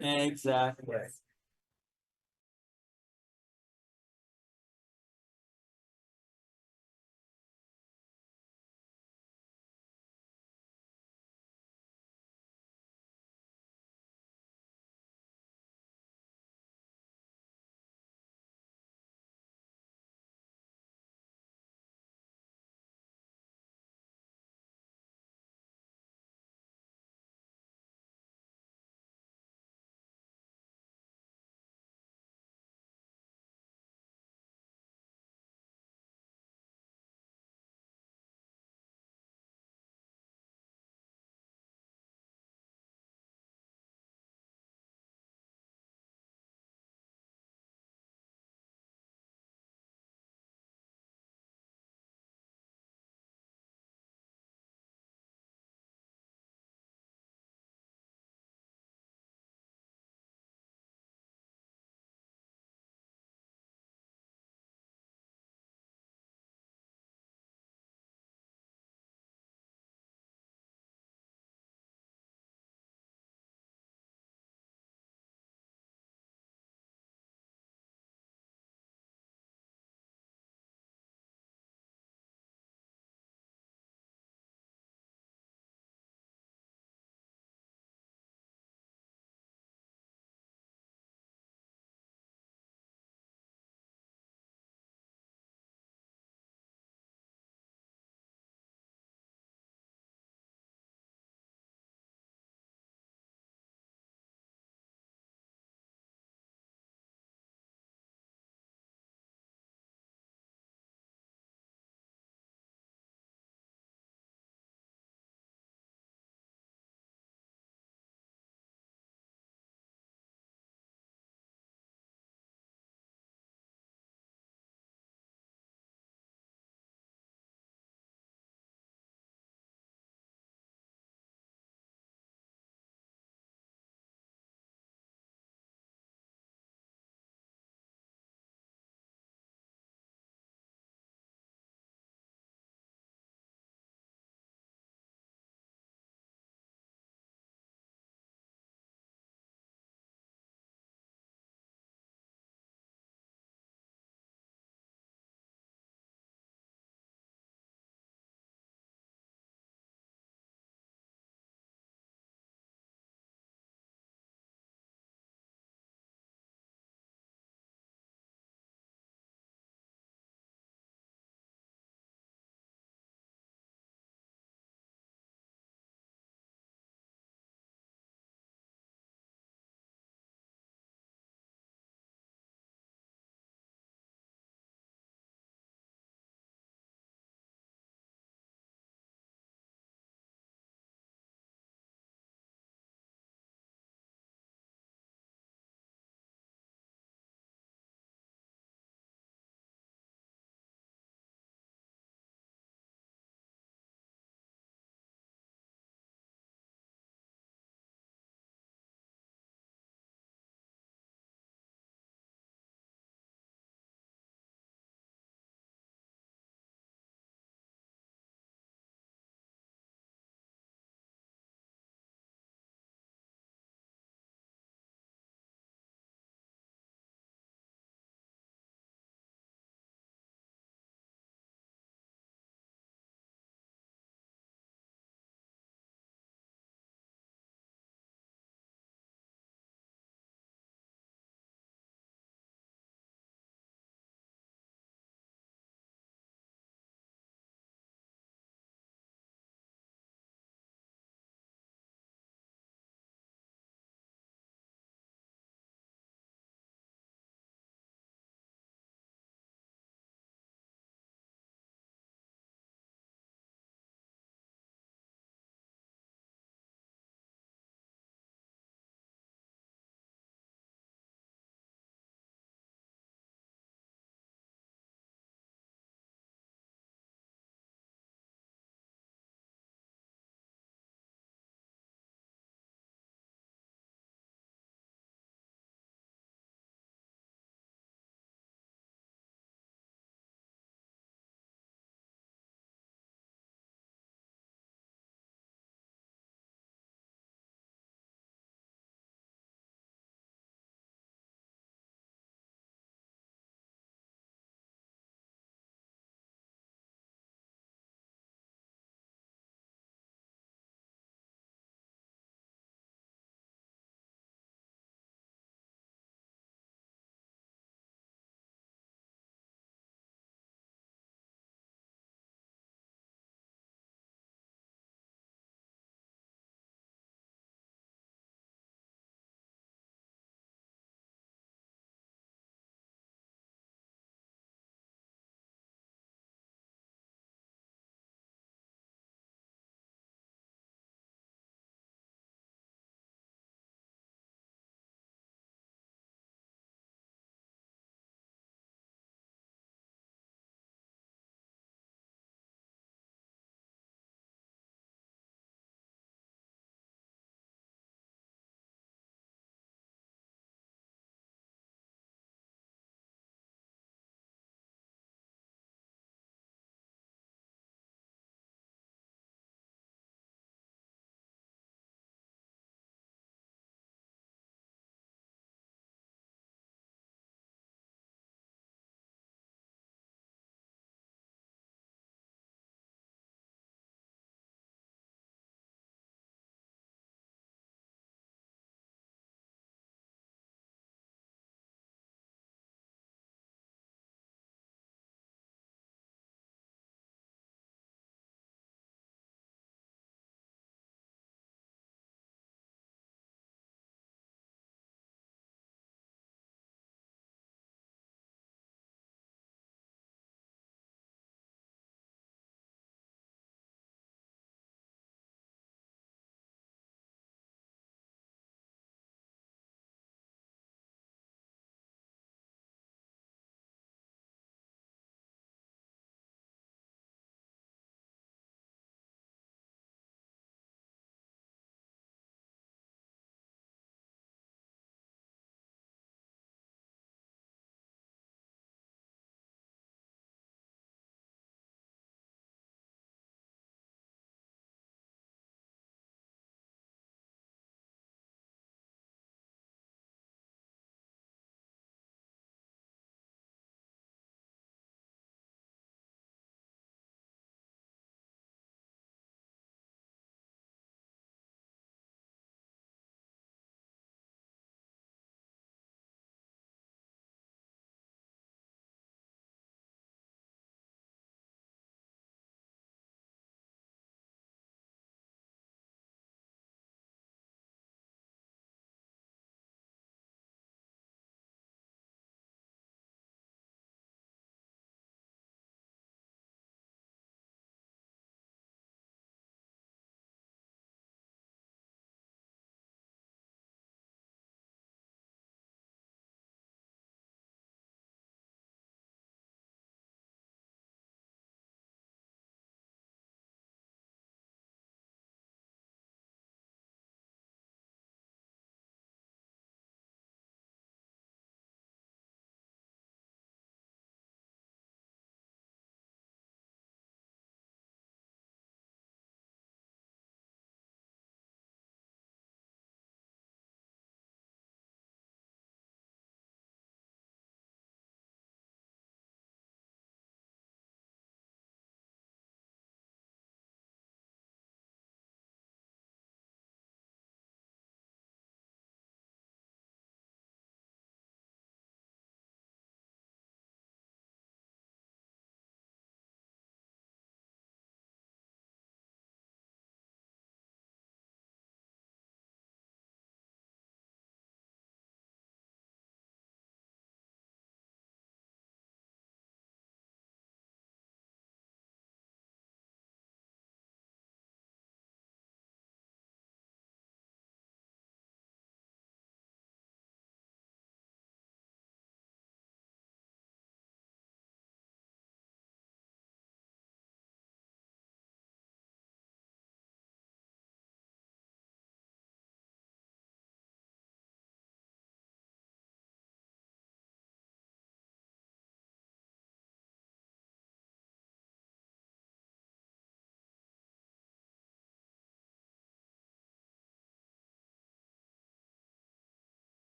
Exactly.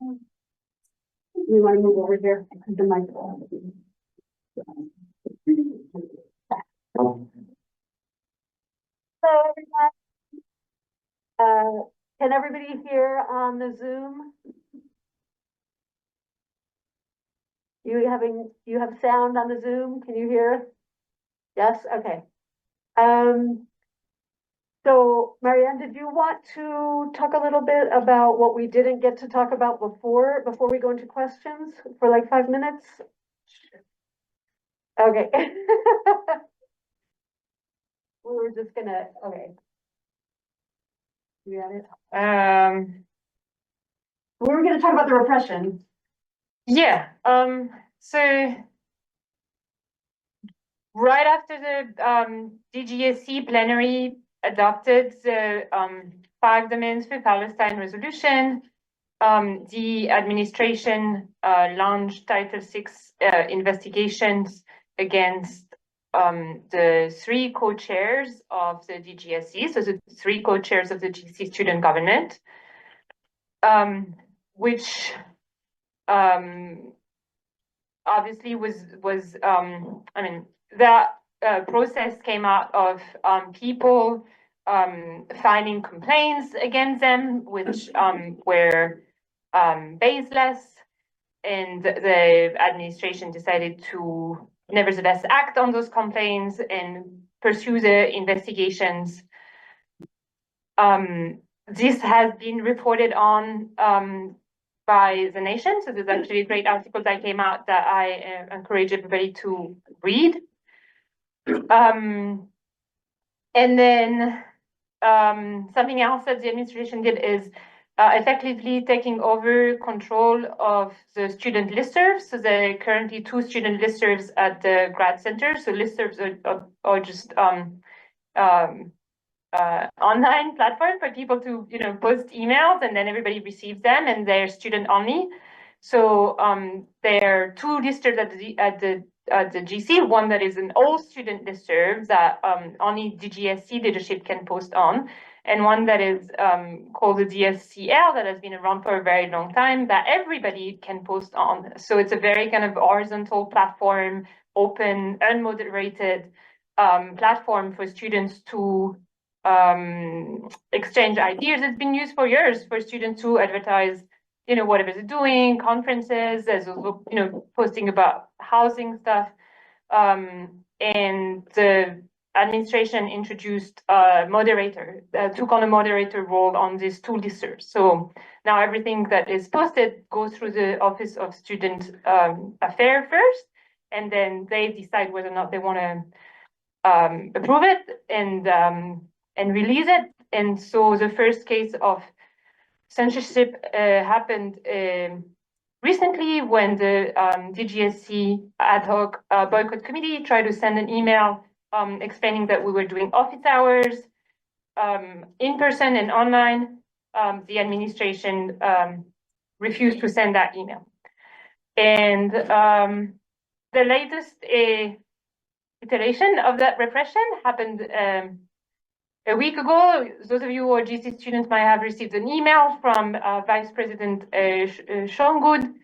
We want to move over here to the microphone. Hello, everyone. Can everybody hear on the Zoom? You have sound on the Zoom? Can you hear? Yes, okay. So Marianne, did you want to talk a little bit about what we didn't get to talk about before we go into questions for like 5 minutes? Okay. We were just gonna, okay. You got it? We were gonna talk about the repression. Yeah, so right after the DGSC plenary adopted the 5 demands for Palestine resolution, the administration launched Title VI investigations against the 3 co-chairs of the DGSC, so the 3 co-chairs of the GC student government, which obviously was I mean, that process came out of people filing complaints against them, which were baseless, and the administration decided to nevertheless act on those complaints and pursue the investigations. This has been reported on by The Nation. So there's actually a great article that came out that I encourage everybody to read. And then something else that the administration did is effectively taking over control of the student listservs. So there are currently 2 student listservs at the grad center. So listservs are just online platform for people to post emails, and then everybody receives them, and they're student only. So there are 2 listservs at the GC, one that is an all student listserv that only DGSC leadership can post on, and one that is called the DSCL that has been around for a very long time that everybody can post on. So it's a very kind of horizontal platform, open, unmoderated platform for students to exchange ideas. It's been used for years for students to advertise, whatever they're doing, conferences. There's also, posting about housing stuff. And the administration introduced a moderator, took on a moderator role on these 2 listservs. So now everything that is posted goes through the Office of Student Affairs first, and then they decide whether or not they want to approve it and release it. And so the first case of censorship happened recently when the DGSC ad hoc boycott committee tried to send an email explaining that we were doing office hours in person and online. The administration refused to send that email. And the latest iteration of that repression happened a week ago. Those of you who are GC students might have received an email from Vice President Sean Good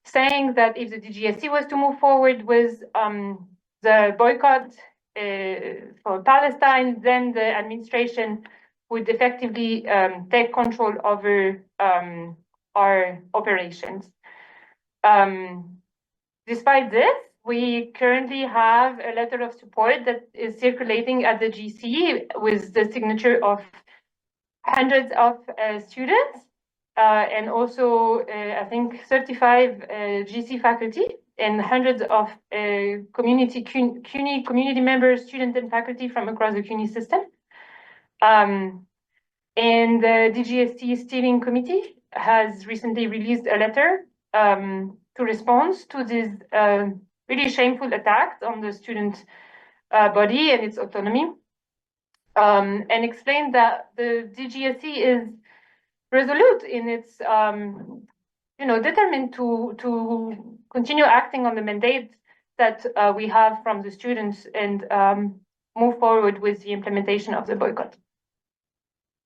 saying that if the DGSC was to move forward with the boycott for Palestine, then the administration would effectively take control over our operations. Despite this, we currently have a letter of support that is circulating at the GC with the signature of hundreds of students and also, I think, 35 GC faculty and hundreds of CUNY community members, students, and faculty from across the CUNY system. And the DGSC steering committee has recently released a letter to respond to these really shameful attacks on the student body and its autonomy, and explained that the DGSC is resolute in its, determined to continue acting on the mandate that we have from the students and move forward with the implementation of the boycott.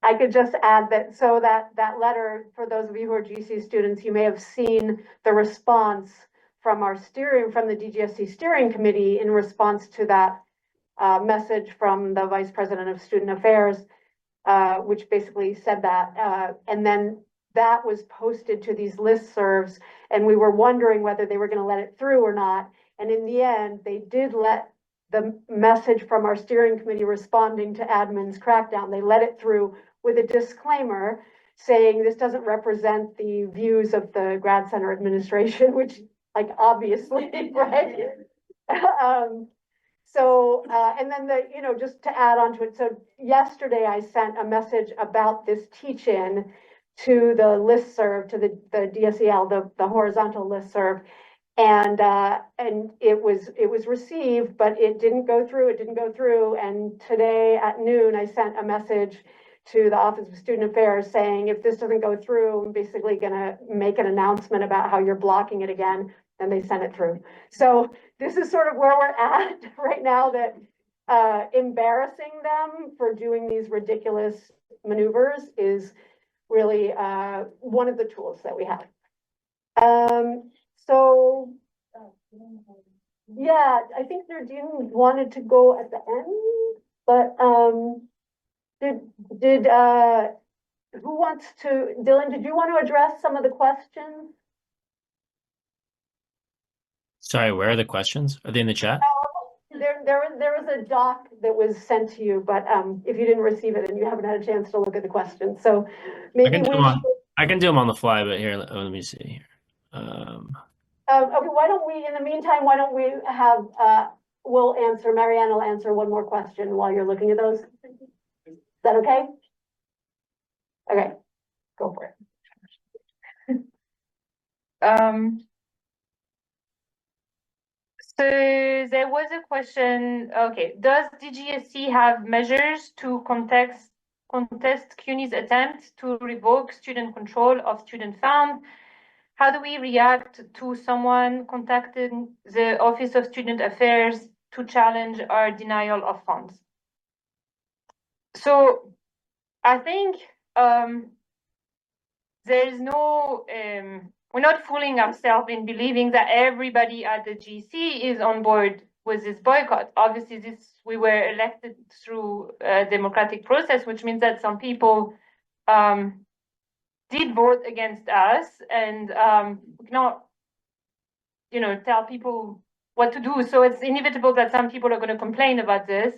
I could just add that, so that letter, for those of you who are GC students, you may have seen the response from from the DGSC steering committee in response to that message from the Vice President of Student Affairs, which basically said that. And then that was posted to these listservs, and we were wondering whether they were going to let it through or not. And in the end, they did let the message from our steering committee responding to admin's crackdown. They let it through with a disclaimer saying this doesn't represent the views of the grad center administration, which, like, obviously, right? And then just to add on to it, so yesterday I sent a message about this teach-in to the listserv, to the DSEL, the horizontal listserv, and it was received, but it didn't go through. And today at noon, I sent a message to the Office of Student Affairs saying, if this doesn't go through, I'm basically gonna make an announcement about how you're blocking it again, and they sent it through. So this is sort of where we're at right now, that embarrassing them for doing these ridiculous maneuvers is really one of the tools that we have. So yeah, I think Nerdeen wanted to go at the end, but who wants to, Dylan, did you want to address some of the questions? Sorry, where are the questions? Are they in the chat? There was a doc that was sent to you, but if you didn't receive it and you haven't had a chance to look at the questions, so maybe I can do them on the fly, but here, let me see here. Okay, why don't we, in the meantime, why don't we have, Marianne will answer one more question while you're looking at those. Is that okay? Okay, go for it. So there was a question, okay, does DGSC have measures to contest CUNY's attempt to revoke student control of student funds? How do we react to someone contacting the Office of Student Affairs to challenge our denial of funds? So I think there is no, we're not fooling ourselves in believing that everybody at the GC is on board with this boycott. Obviously, we were elected through a democratic process, which means that some people did vote against us, and we cannot, tell people what to do. So it's inevitable that some people are going to complain about this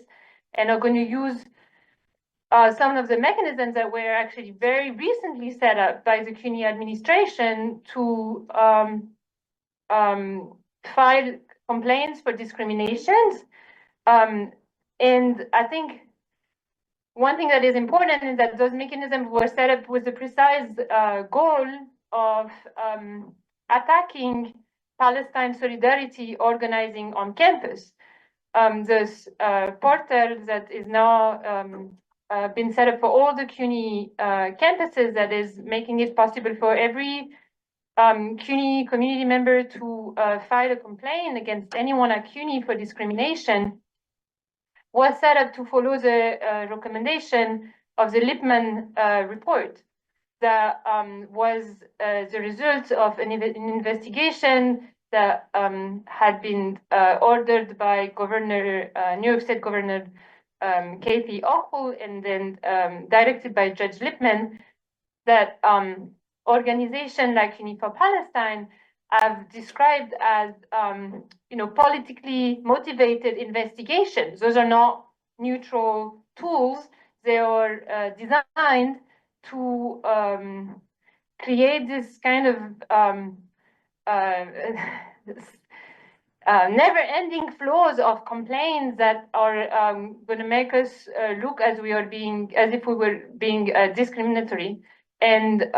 and are going to use some of the mechanisms that were actually very recently set up by the CUNY administration to file complaints for discriminations. And I think one thing that is important is that those mechanisms were set up with the precise goal of attacking Palestine solidarity organizing on campus. This portal that is now been set up for all the CUNY campuses, that is making it possible for every CUNY community member to file a complaint against anyone at CUNY for discrimination, was set up to follow the recommendation of the Lippman report that was the result of an investigation that had been ordered by New York State Governor Kathy Hochul, and then directed by Judge Lippman, that organizations like CUNY for Palestine have described as politically motivated investigations. Those are not neutral tools. They are designed to create this kind of never-ending flows of complaints that are going to make us look as if we were being discriminatory, and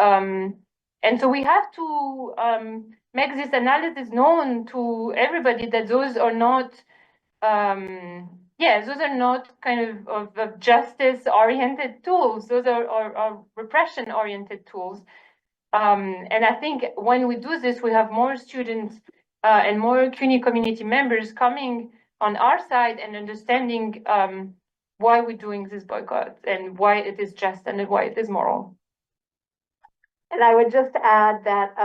so we have to make this analysis known to everybody that those are not, those are not kind of justice-oriented tools. Those are repression-oriented tools, and I think when we do this, we have more students and more CUNY community members coming on our side and understanding why we're doing this boycott and why it is just and why it is moral. And I would just add that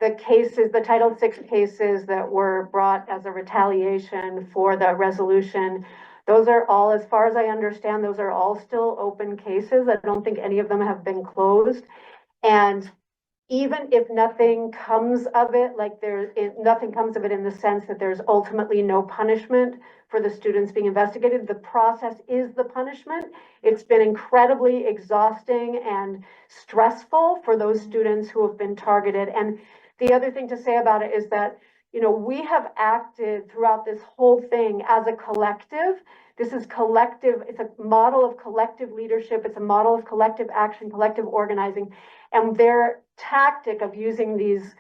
the cases, the Title VI cases that were brought as a retaliation for the resolution, those are all, as far as I understand, those are all still open cases. I don't think any of them have been closed. And even if nothing comes of it, like nothing comes of it in the sense that there's ultimately no punishment for the students being investigated, the process is the punishment. It's been incredibly exhausting and stressful for those students who have been targeted. And the other thing to say about it is that, you know, we have acted throughout this whole thing as a collective. This is collective. It's a model of collective leadership. It's a model of collective action, collective organizing. And their tactic of using these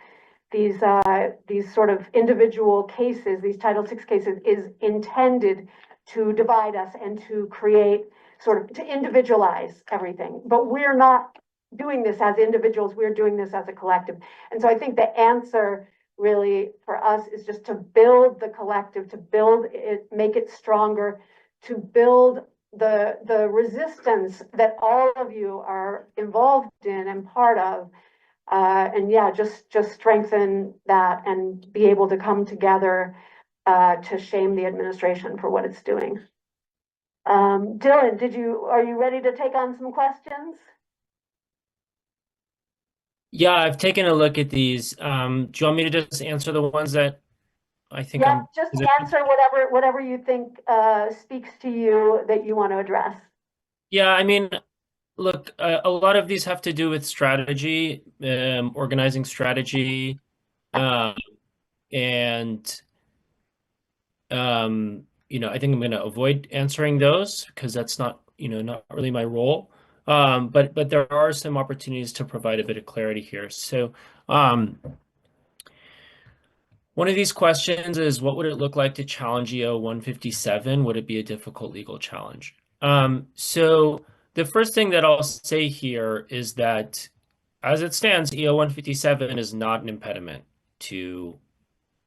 sort of individual cases, these Title VI cases, is intended to divide us and to create sort of to individualize everything. But we're not doing this as individuals. We're doing this as a collective. And so I think the answer really for us is just to build the collective, to build it, make it stronger, to build the resistance that all of you are involved in and part of, and yeah, just strengthen that and be able to come together to shame the administration for what it's doing. Dylan, are you ready to take on some questions? Yeah, I've taken a look at these. Do you want me to just answer the ones that I think Yeah, just answer whatever you think speaks to you that you want to address. Yeah, I mean, look, a lot of these have to do with strategy, organizing strategy, and you know, I think I'm going to avoid answering those because that's not, you know, not really my role. But there are some opportunities to provide a bit of clarity here. So, one of these questions is, what would it look like to challenge EO 157? Would it be a difficult legal challenge? So the first thing that I'll say here is that as it stands, EO 157 is not an impediment to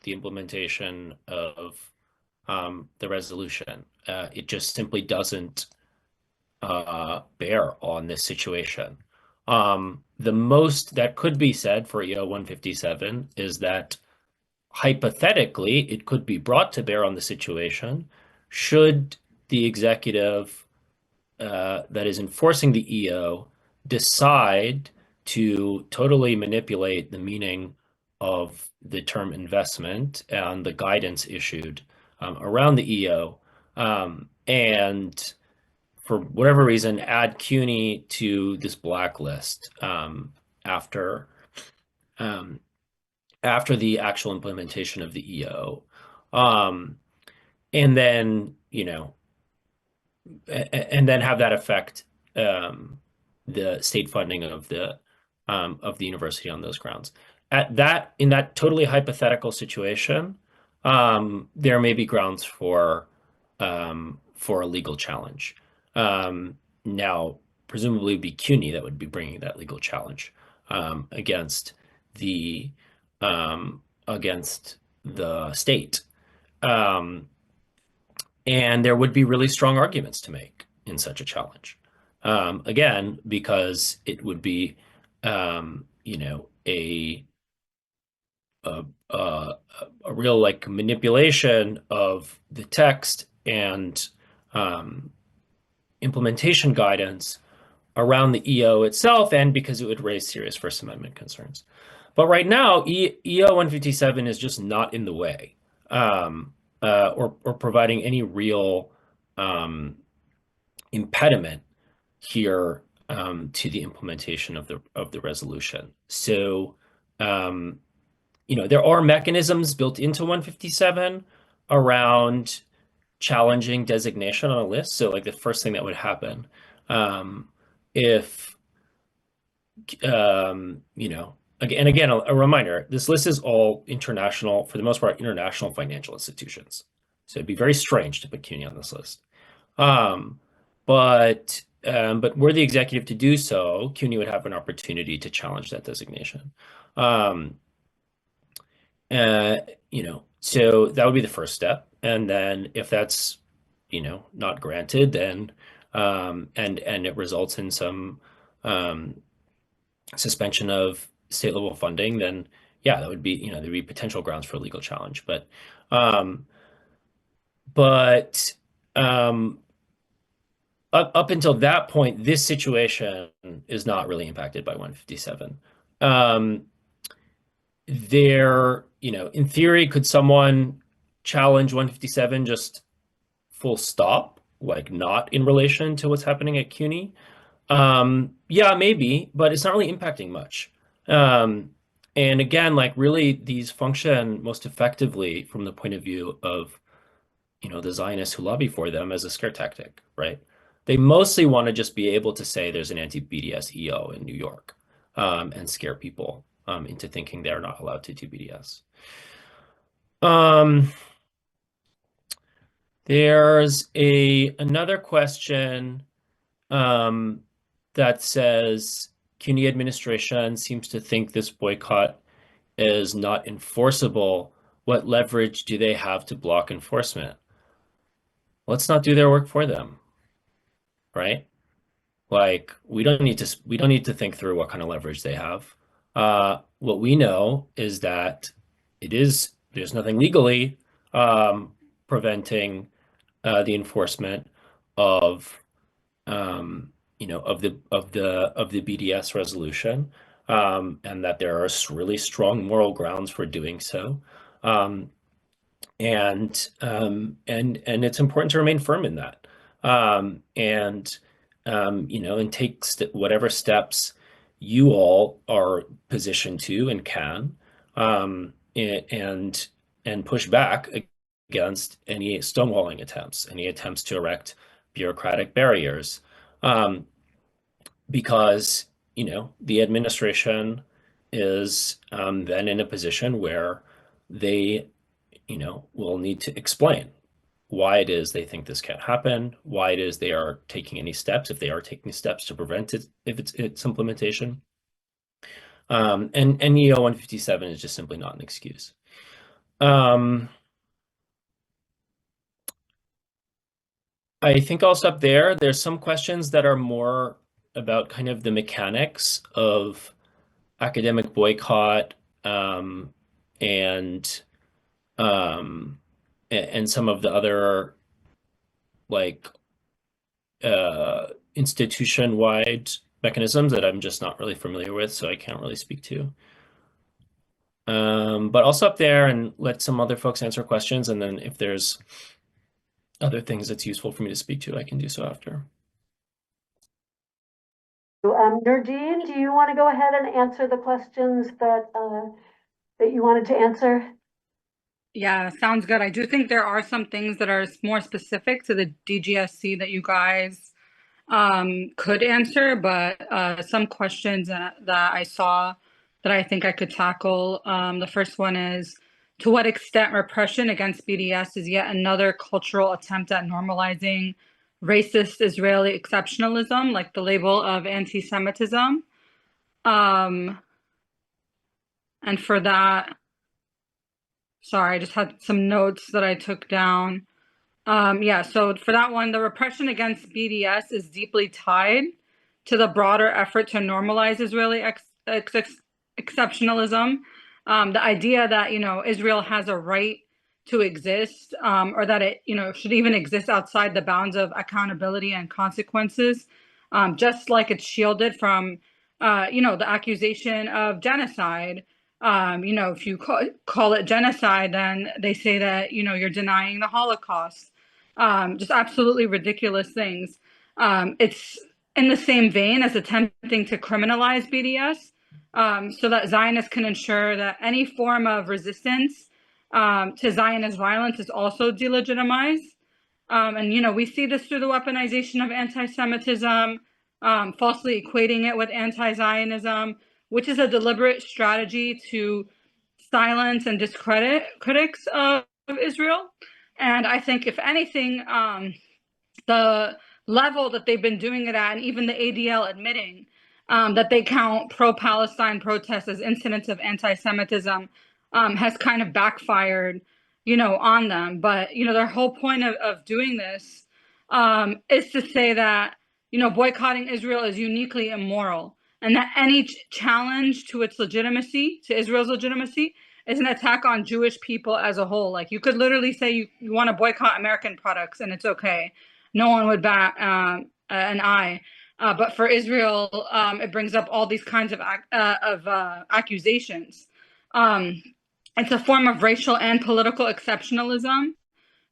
the implementation of the resolution. It just simply doesn't bear on this situation. The most that could be said for EO 157 is that hypothetically, it could be brought to bear on the situation should the executive that is enforcing the EO decide to totally manipulate the meaning of the term investment and the guidance issued around the EO, and for whatever reason, add CUNY to this blacklist after the actual implementation of the EO. And then, you know, and then have that affect the state funding of the university on those grounds. In that totally hypothetical situation, there may be grounds for a legal challenge. Now, presumably, it would be CUNY that would be bringing that legal challenge against the state. And there would be really strong arguments to make in such a challenge. Again, because it would be, you know, a real like manipulation of the text and implementation guidance around the EO itself, and because it would raise serious First Amendment concerns. But right now, EO 157 is just not in the way, or providing any real impediment here to the implementation of the resolution. So, you know, there are mechanisms built into 157 around challenging designation on a list. So, like the first thing that would happen if you know, again, a reminder, this list is all international, for the most part, international financial institutions. So it'd be very strange to put CUNY on this list. But were the executive to do so, CUNY would have an opportunity to challenge that designation. You know, so that would be the first step. And then if that's not granted, then and it results in some suspension of state level funding, then yeah, that would be, there'd be potential grounds for a legal challenge. But up until that point, this situation is not really impacted by 157. In theory, could someone challenge 157 just full stop, like not in relation to what's happening at CUNY? Yeah, maybe, but it's not really impacting much. And again, like really these function most effectively from the point of view of, the Zionists who lobby for them as a scare tactic, right? They mostly want to just be able to say there's an anti-BDS EO in New York, and scare people into thinking they're not allowed to do BDS. There's another question that says CUNY administration seems to think this boycott is not enforceable. What leverage do they have to block enforcement? Let's not do their work for them, right? Like we don't need to think through what kind of leverage they have. What we know is that there's nothing legally preventing the enforcement of of the BDS resolution, and that there are really strong moral grounds for doing so, and it's important to remain firm in that, and take whatever steps you all are positioned to and can, and push back against any stonewalling attempts, any attempts to erect bureaucratic barriers, because the administration is then in a position where they will need to explain why it is they think this can't happen, why it is they are taking any steps, if they are taking steps to prevent it, if its implementation. And EO 157 is just simply not an excuse. I think I'll stop there. There's some questions that are more about kind of the mechanics of academic boycott, and some of the other like institution-wide mechanisms that I'm just not really familiar with, so I can't really speak to. But I'll stop there and let some other folks answer questions, and then if there's other things that's useful for me to speak to, I can do so after. Nerdeen, do you want to go ahead and answer the questions that you wanted to answer? Yeah, sounds good. I do think there are some things that are more specific to the DGSC that you guys could answer, but some questions that I saw that I think I could tackle. The first one is, to what extent repression against BDS is yet another cultural attempt at normalizing racist Israeli exceptionalism, like the label of anti-Semitism? And for that, sorry, I just had some notes that I took down. Yeah, so for that one, the repression against BDS is deeply tied to the broader effort to normalize Israeli exceptionalism. The idea that, Israel has a right to exist, or that it, should even exist outside the bounds of accountability and consequences, just like it's shielded from, the accusation of genocide. If you call it genocide, then they say that, you're denying the Holocaust. Just absolutely ridiculous things. It's in the same vein as attempting to criminalize BDS, so that Zionists can ensure that any form of resistance to Zionist violence is also delegitimized. And, we see this through the weaponization of anti-Semitism, falsely equating it with anti-Zionism, which is a deliberate strategy to silence and discredit critics of Israel. And I think, if anything, the level that they've been doing it at, and even the ADL admitting that they count pro-Palestine protests as incidents of anti-Semitism, has kind of backfired, on them. But, their whole point of doing this is to say that, you know, boycotting Israel is uniquely immoral, and that any challenge to its legitimacy, to Israel's legitimacy, is an attack on Jewish people as a whole. Like, you could literally say you want to boycott American products and it's okay. No one would bat an eye. But for Israel, it brings up all these kinds of accusations. It's a form of racial and political exceptionalism.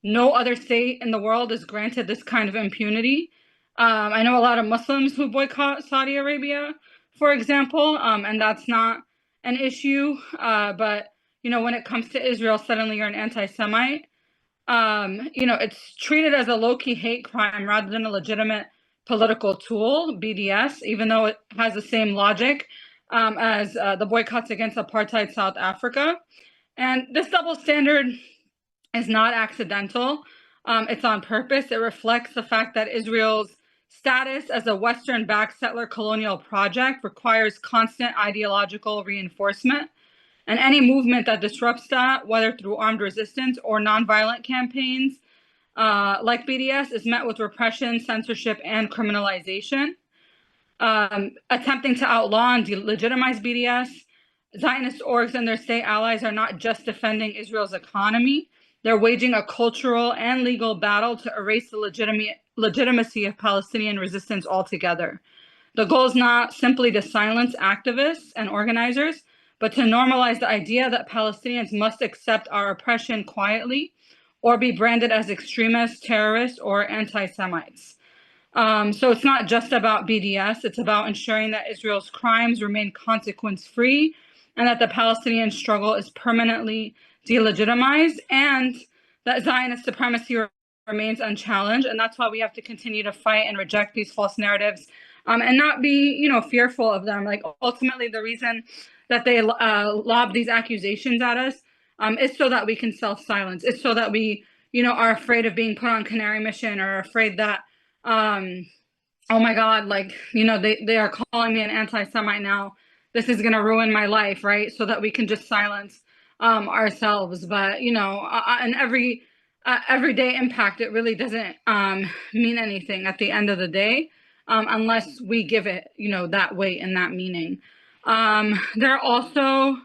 No other state in the world is granted this kind of impunity. I know a lot of Muslims who boycott Saudi Arabia, for example, and that's not an issue. But, you know, when it comes to Israel, suddenly you're an anti-Semite. You know, it's treated as a low-key hate crime rather than a legitimate political tool, BDS, even though it has the same logic as the boycotts against apartheid South Africa. And this double standard is not accidental. It's on purpose. It reflects the fact that Israel's status as a Western-backed settler colonial project requires constant ideological reinforcement. And any movement that disrupts that, whether through armed resistance or nonviolent campaigns, like BDS, is met with repression, censorship, and criminalization. Attempting to outlaw and delegitimize BDS, Zionist orgs and their state allies are not just defending Israel's economy, they're waging a cultural and legal battle to erase the legitimacy of Palestinian resistance altogether. The goal is not simply to silence activists and organizers, but to normalize the idea that Palestinians must accept our oppression quietly or be branded as extremists, terrorists, or anti-Semites. So it's not just about BDS, it's about ensuring that Israel's crimes remain consequence-free and that the Palestinian struggle is permanently delegitimized and that Zionist supremacy remains unchallenged. And that's why we have to continue to fight and reject these false narratives and not be, you know, fearful of them. Like, ultimately, the reason that they lob these accusations at us is so that we can self-silence. It's so that we, you know, are afraid of being put on canary mission or afraid that, oh my God, like, you know, they are calling me an anti-Semite now. This is going to ruin my life, right? So that we can just silence ourselves. But, you know, an everyday impact, it really doesn't mean anything at the end of the day, unless we give it, you know, that weight and that meaning. There are also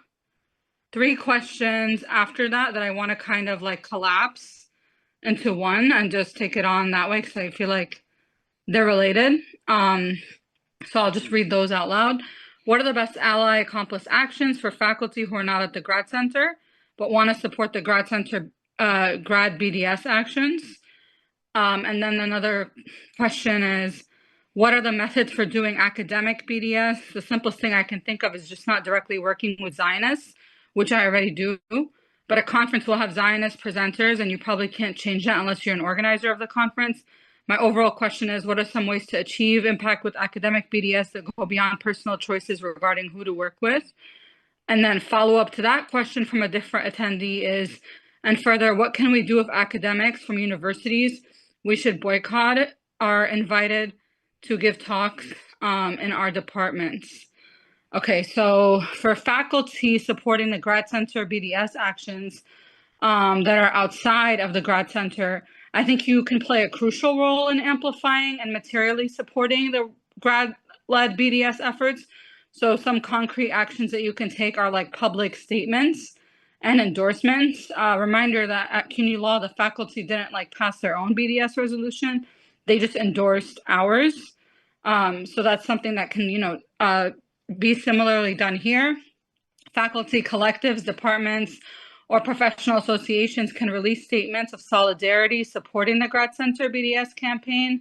3 questions after that I want to kind of like collapse into one and just take it on that way because I feel like they're related. So I'll just read those out loud. What are the best ally accomplice actions for faculty who are not at the grad center but want to support the grad center grad BDS actions? And then another question is, what are the methods for doing academic BDS? The simplest thing I can think of is just not directly working with Zionists, which I already do. But a conference will have Zionist presenters, and you probably can't change that unless you're an organizer of the conference. My overall question is, what are some ways to achieve impact with academic BDS that go beyond personal choices regarding who to work with? And then follow up to that question from a different attendee is, and further, what can we do if academics from universities we should boycott are invited to give talks in our departments? Okay, so for faculty supporting the grad center BDS actions that are outside of the grad center, I think you can play a crucial role in amplifying and materially supporting the grad-led BDS efforts. So some concrete actions that you can take are like public statements and endorsements. Reminder that at CUNY Law, the faculty didn't like pass their own BDS resolution. They just endorsed ours. So that's something that can, you know, be similarly done here. Faculty collectives, departments, or professional associations can release statements of solidarity supporting the Grad Center BDS campaign,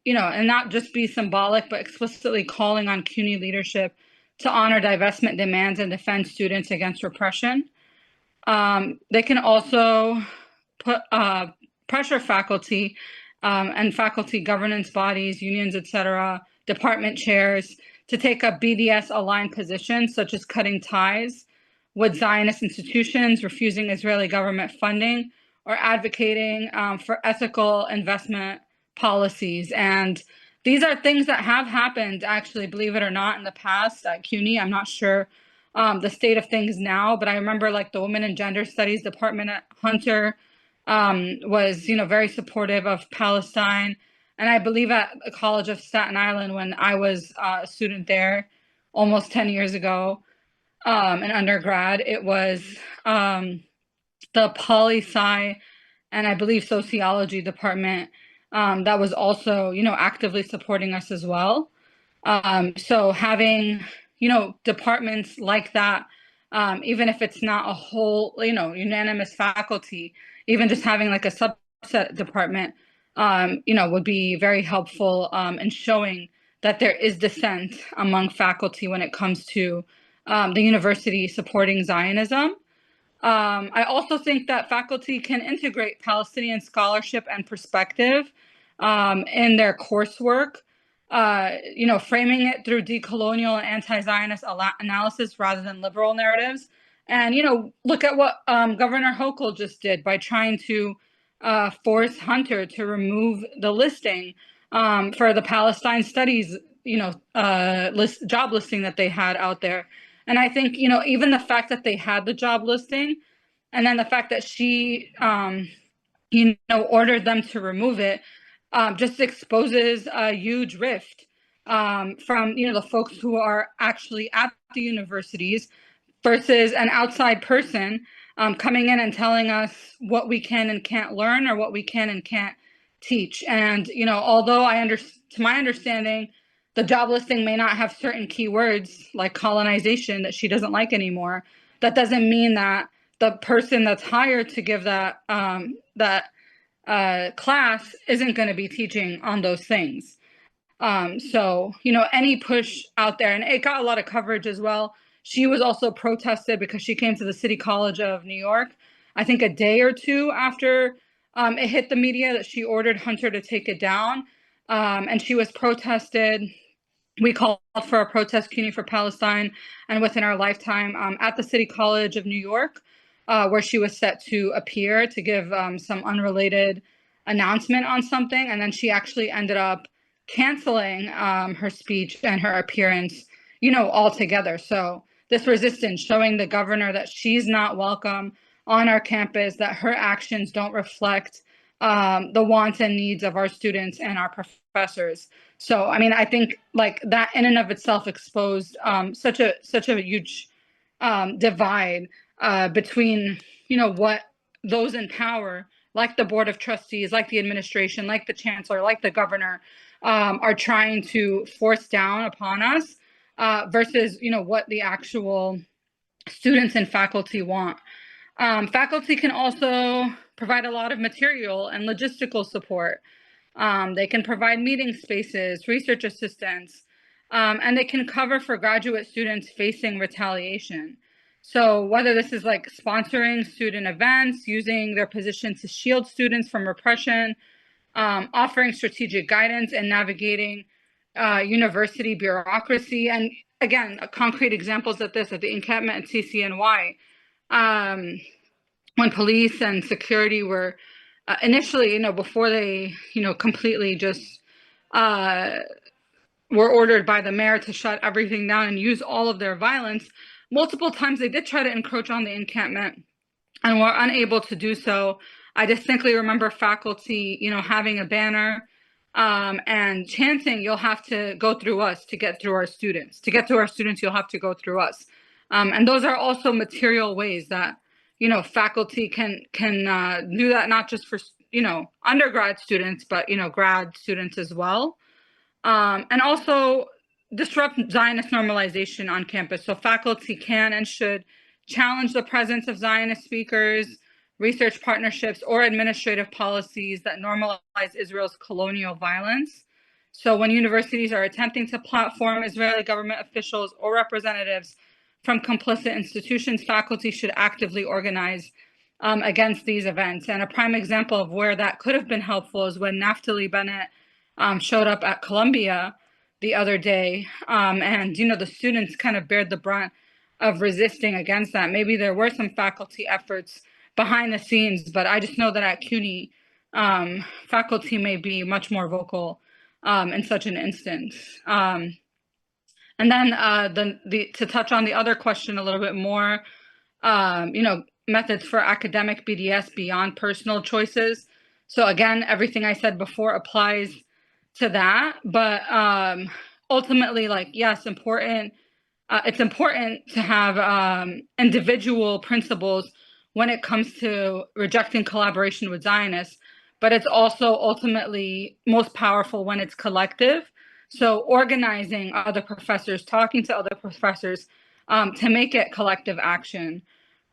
you know, and not just be symbolic, but explicitly calling on CUNY leadership to honor divestment demands and defend students against repression. They can also put pressure faculty and faculty governance bodies, unions, etc., department chairs to take up BDS-aligned positions, such as cutting ties with Zionist institutions, refusing Israeli government funding, or advocating for ethical investment policies. And these are things that have happened, actually, believe it or not, in the past at CUNY. I'm not sure the state of things now, but I remember like the Women and Gender Studies Department at Hunter was, very supportive of Palestine. And I believe at the College of Staten Island, when I was a student there almost 10 years ago, in undergrad, it was the poli-sci and I believe sociology department that was also, actively supporting us as well. So having, departments like that, even if it's not a whole, unanimous faculty, even just having like a subset department, would be very helpful in showing that there is dissent among faculty when it comes to the university supporting Zionism. I also think that faculty can integrate Palestinian scholarship and perspective in their coursework, framing it through decolonial and anti-Zionist analysis rather than liberal narratives. And, look at what Governor Hochul just did by trying to force Hunter to remove the listing for the Palestine studies, job listing that they had out there. And I think, even the fact that they had the job listing and then the fact that she, ordered them to remove it, just exposes a huge rift from, the folks who are actually at the universities versus an outside person coming in and telling us what we can and can't learn or what we can and can't teach. And, although to my understanding, the job listing may not have certain keywords like colonization that she doesn't like anymore. That doesn't mean that the person that's hired to give that class isn't going to be teaching on those things. So, any push out there, and it got a lot of coverage as well. She was also protested because she came to the City College of New York, I think a day or two after it hit the media that she ordered Hunter to take it down. And she was protested. We called for a protest, CUNY for Palestine, and within our lifetime at the City College of New York, where she was set to appear to give some unrelated announcement on something. And then she actually ended up canceling her speech and her appearance, altogether. So this resistance showing the governor that she's not welcome on our campus, that her actions don't reflect the wants and needs of our students and our professors. So, I mean, I think like that in and of itself exposed such a huge divide between, what those in power, like the Board of Trustees, like the administration, like the chancellor, like the governor, are trying to force down upon us versus, what the actual students and faculty want. Faculty can also provide a lot of material and logistical support. They can provide meeting spaces, research assistance, and they can cover for graduate students facing retaliation. So whether this is like sponsoring student events, using their position to shield students from repression, offering strategic guidance and navigating university bureaucracy. And again, concrete examples of this at the Encampment at CCNY, when police and security were initially, before they, completely just were ordered by the mayor to shut everything down and use all of their violence, multiple times they did try to encroach on the encampment and were unable to do so. I distinctly remember faculty, having a banner and chanting, "You'll have to go through us to get through our students. To get through our students, you'll have to go through us." And those are also material ways that, faculty can do that, not just for, undergrad students, but, grad students as well. And also disrupt Zionist normalization on campus. So faculty can and should challenge the presence of Zionist speakers, research partnerships, or administrative policies that normalize Israel's colonial violence. So when universities are attempting to platform Israeli government officials or representatives from complicit institutions, faculty should actively organize against these events. And a prime example of where that could have been helpful is when Naftali Bennett showed up at Columbia the other day, and the students kind of bared the brunt of resisting against that. Maybe there were some faculty efforts behind the scenes, but I just know that at CUNY, faculty may be much more vocal in such an instance. And then to touch on the other question a little bit more, methods for academic BDS beyond personal choices. So again, everything I said before applies to that. But ultimately, like, yes, important. It's important to have individual principles when it comes to rejecting collaboration with Zionists, but it's also ultimately most powerful when it's collective. So organizing other professors, talking to other professors to make it collective action.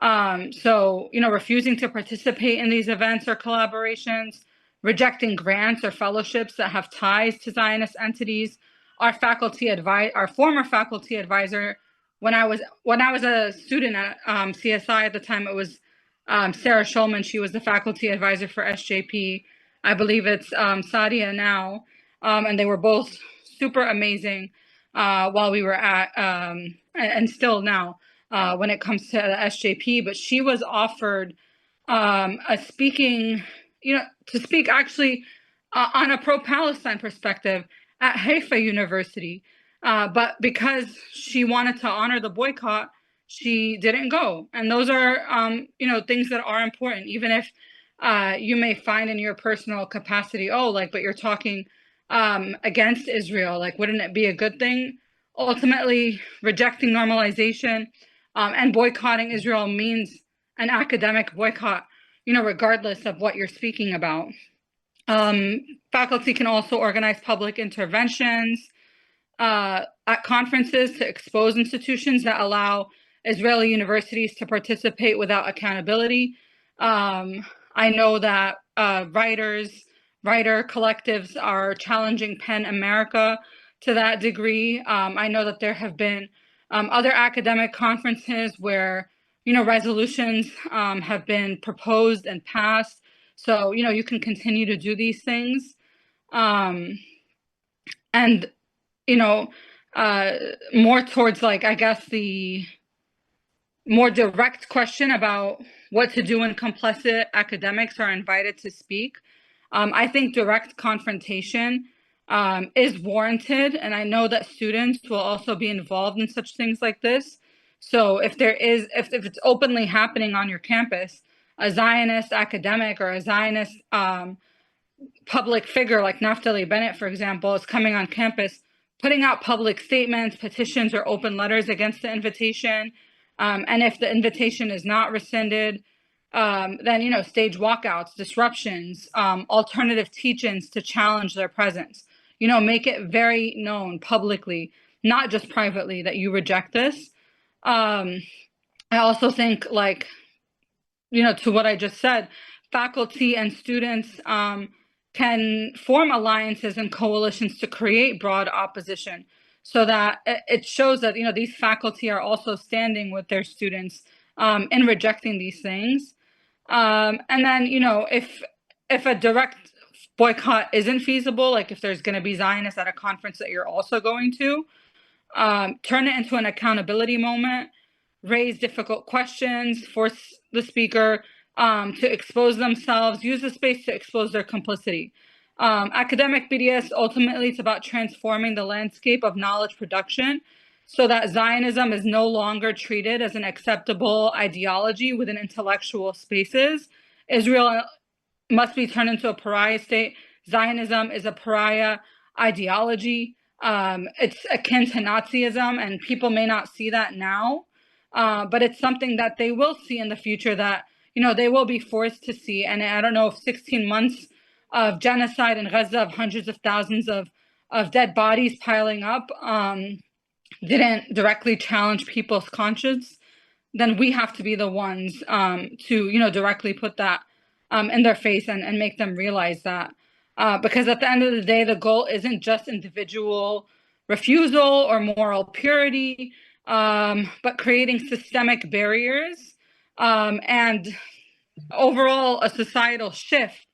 So, refusing to participate in these events or collaborations, rejecting grants or fellowships that have ties to Zionist entities. Our former faculty advisor, when I was a student at CSI at the time, it was Sarah Schulman. She was the faculty advisor for SJP. I believe it's Sadia now, and they were both super amazing while we were at and still now when it comes to the SJP. But she was offered a speaking, to speak actually on a pro-Palestine perspective at Haifa University. But because she wanted to honor the boycott, she didn't go. And those are, things that are important, even if you may find in your personal capacity, but you're talking against Israel, like, wouldn't it be a good thing? Ultimately, rejecting normalization and boycotting Israel means an academic boycott, regardless of what you're speaking about. Faculty can also organize public interventions at conferences to expose institutions that allow Israeli universities to participate without accountability. I know that writer collectives are challenging PEN America to that degree. I know that there have been other academic conferences where, resolutions have been proposed and passed. So, you can continue to do these things. And, more towards, like, I guess, the more direct question about what to do when complicit academics are invited to speak. I think direct confrontation is warranted, and I know that students will also be involved in such things like this. So if it's openly happening on your campus, a Zionist academic or a Zionist public figure like Naftali Bennett, for example, is coming on campus, putting out public statements, petitions, or open letters against the invitation. And if the invitation is not rescinded, then, stage walkouts, disruptions, alternative teach-ins to challenge their presence. Make it very known publicly, not just privately, that you reject this. I also think, like, to what I just said, faculty and students can form alliances and coalitions to create broad opposition so that it shows that, these faculty are also standing with their students in rejecting these things. And then, if a direct boycott isn't feasible, like if there's going to be Zionists at a conference that you're also going to, turn it into an accountability moment, raise difficult questions, force the speaker to expose themselves, use the space to expose their complicity. Academic BDS, ultimately, it's about transforming the landscape of knowledge production so that Zionism is no longer treated as an acceptable ideology within intellectual spaces. Israel must be turned into a pariah state. Zionism is a pariah ideology. It's akin to Nazism, and people may not see that now, but it's something that they will see in the future that, they will be forced to see. And I don't know if 16 months of genocide in Gaza, of hundreds of thousands of dead bodies piling up, didn't directly challenge people's conscience, then we have to be the ones to, directly put that in their face and make them realize that. Because at the end of the day, the goal isn't just individual refusal or moral purity, but creating systemic barriers and overall a societal shift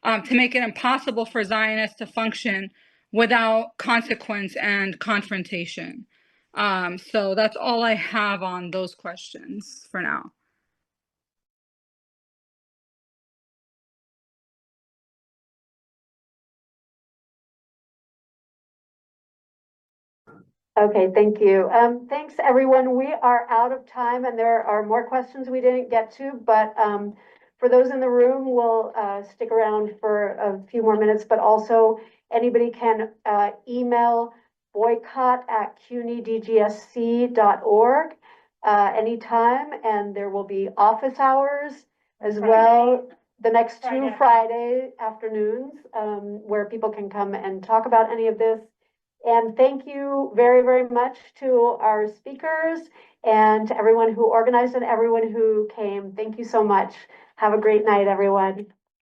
to make it impossible for Zionists to function without consequence and confrontation. So that's all I have on those questions for now. Okay, thank you. Thanks, everyone. We are out of time and there are more questions we didn't get to, but for those in the room, we'll stick around for a few more minutes, but also anybody can email boycott@cunydgsc.org anytime, and there will be office hours as well the next two Friday afternoons where people can come and talk about any of this. And thank you very, very much to our speakers and to everyone who organized and everyone who came. Thank you so much. Have a great night, everyone.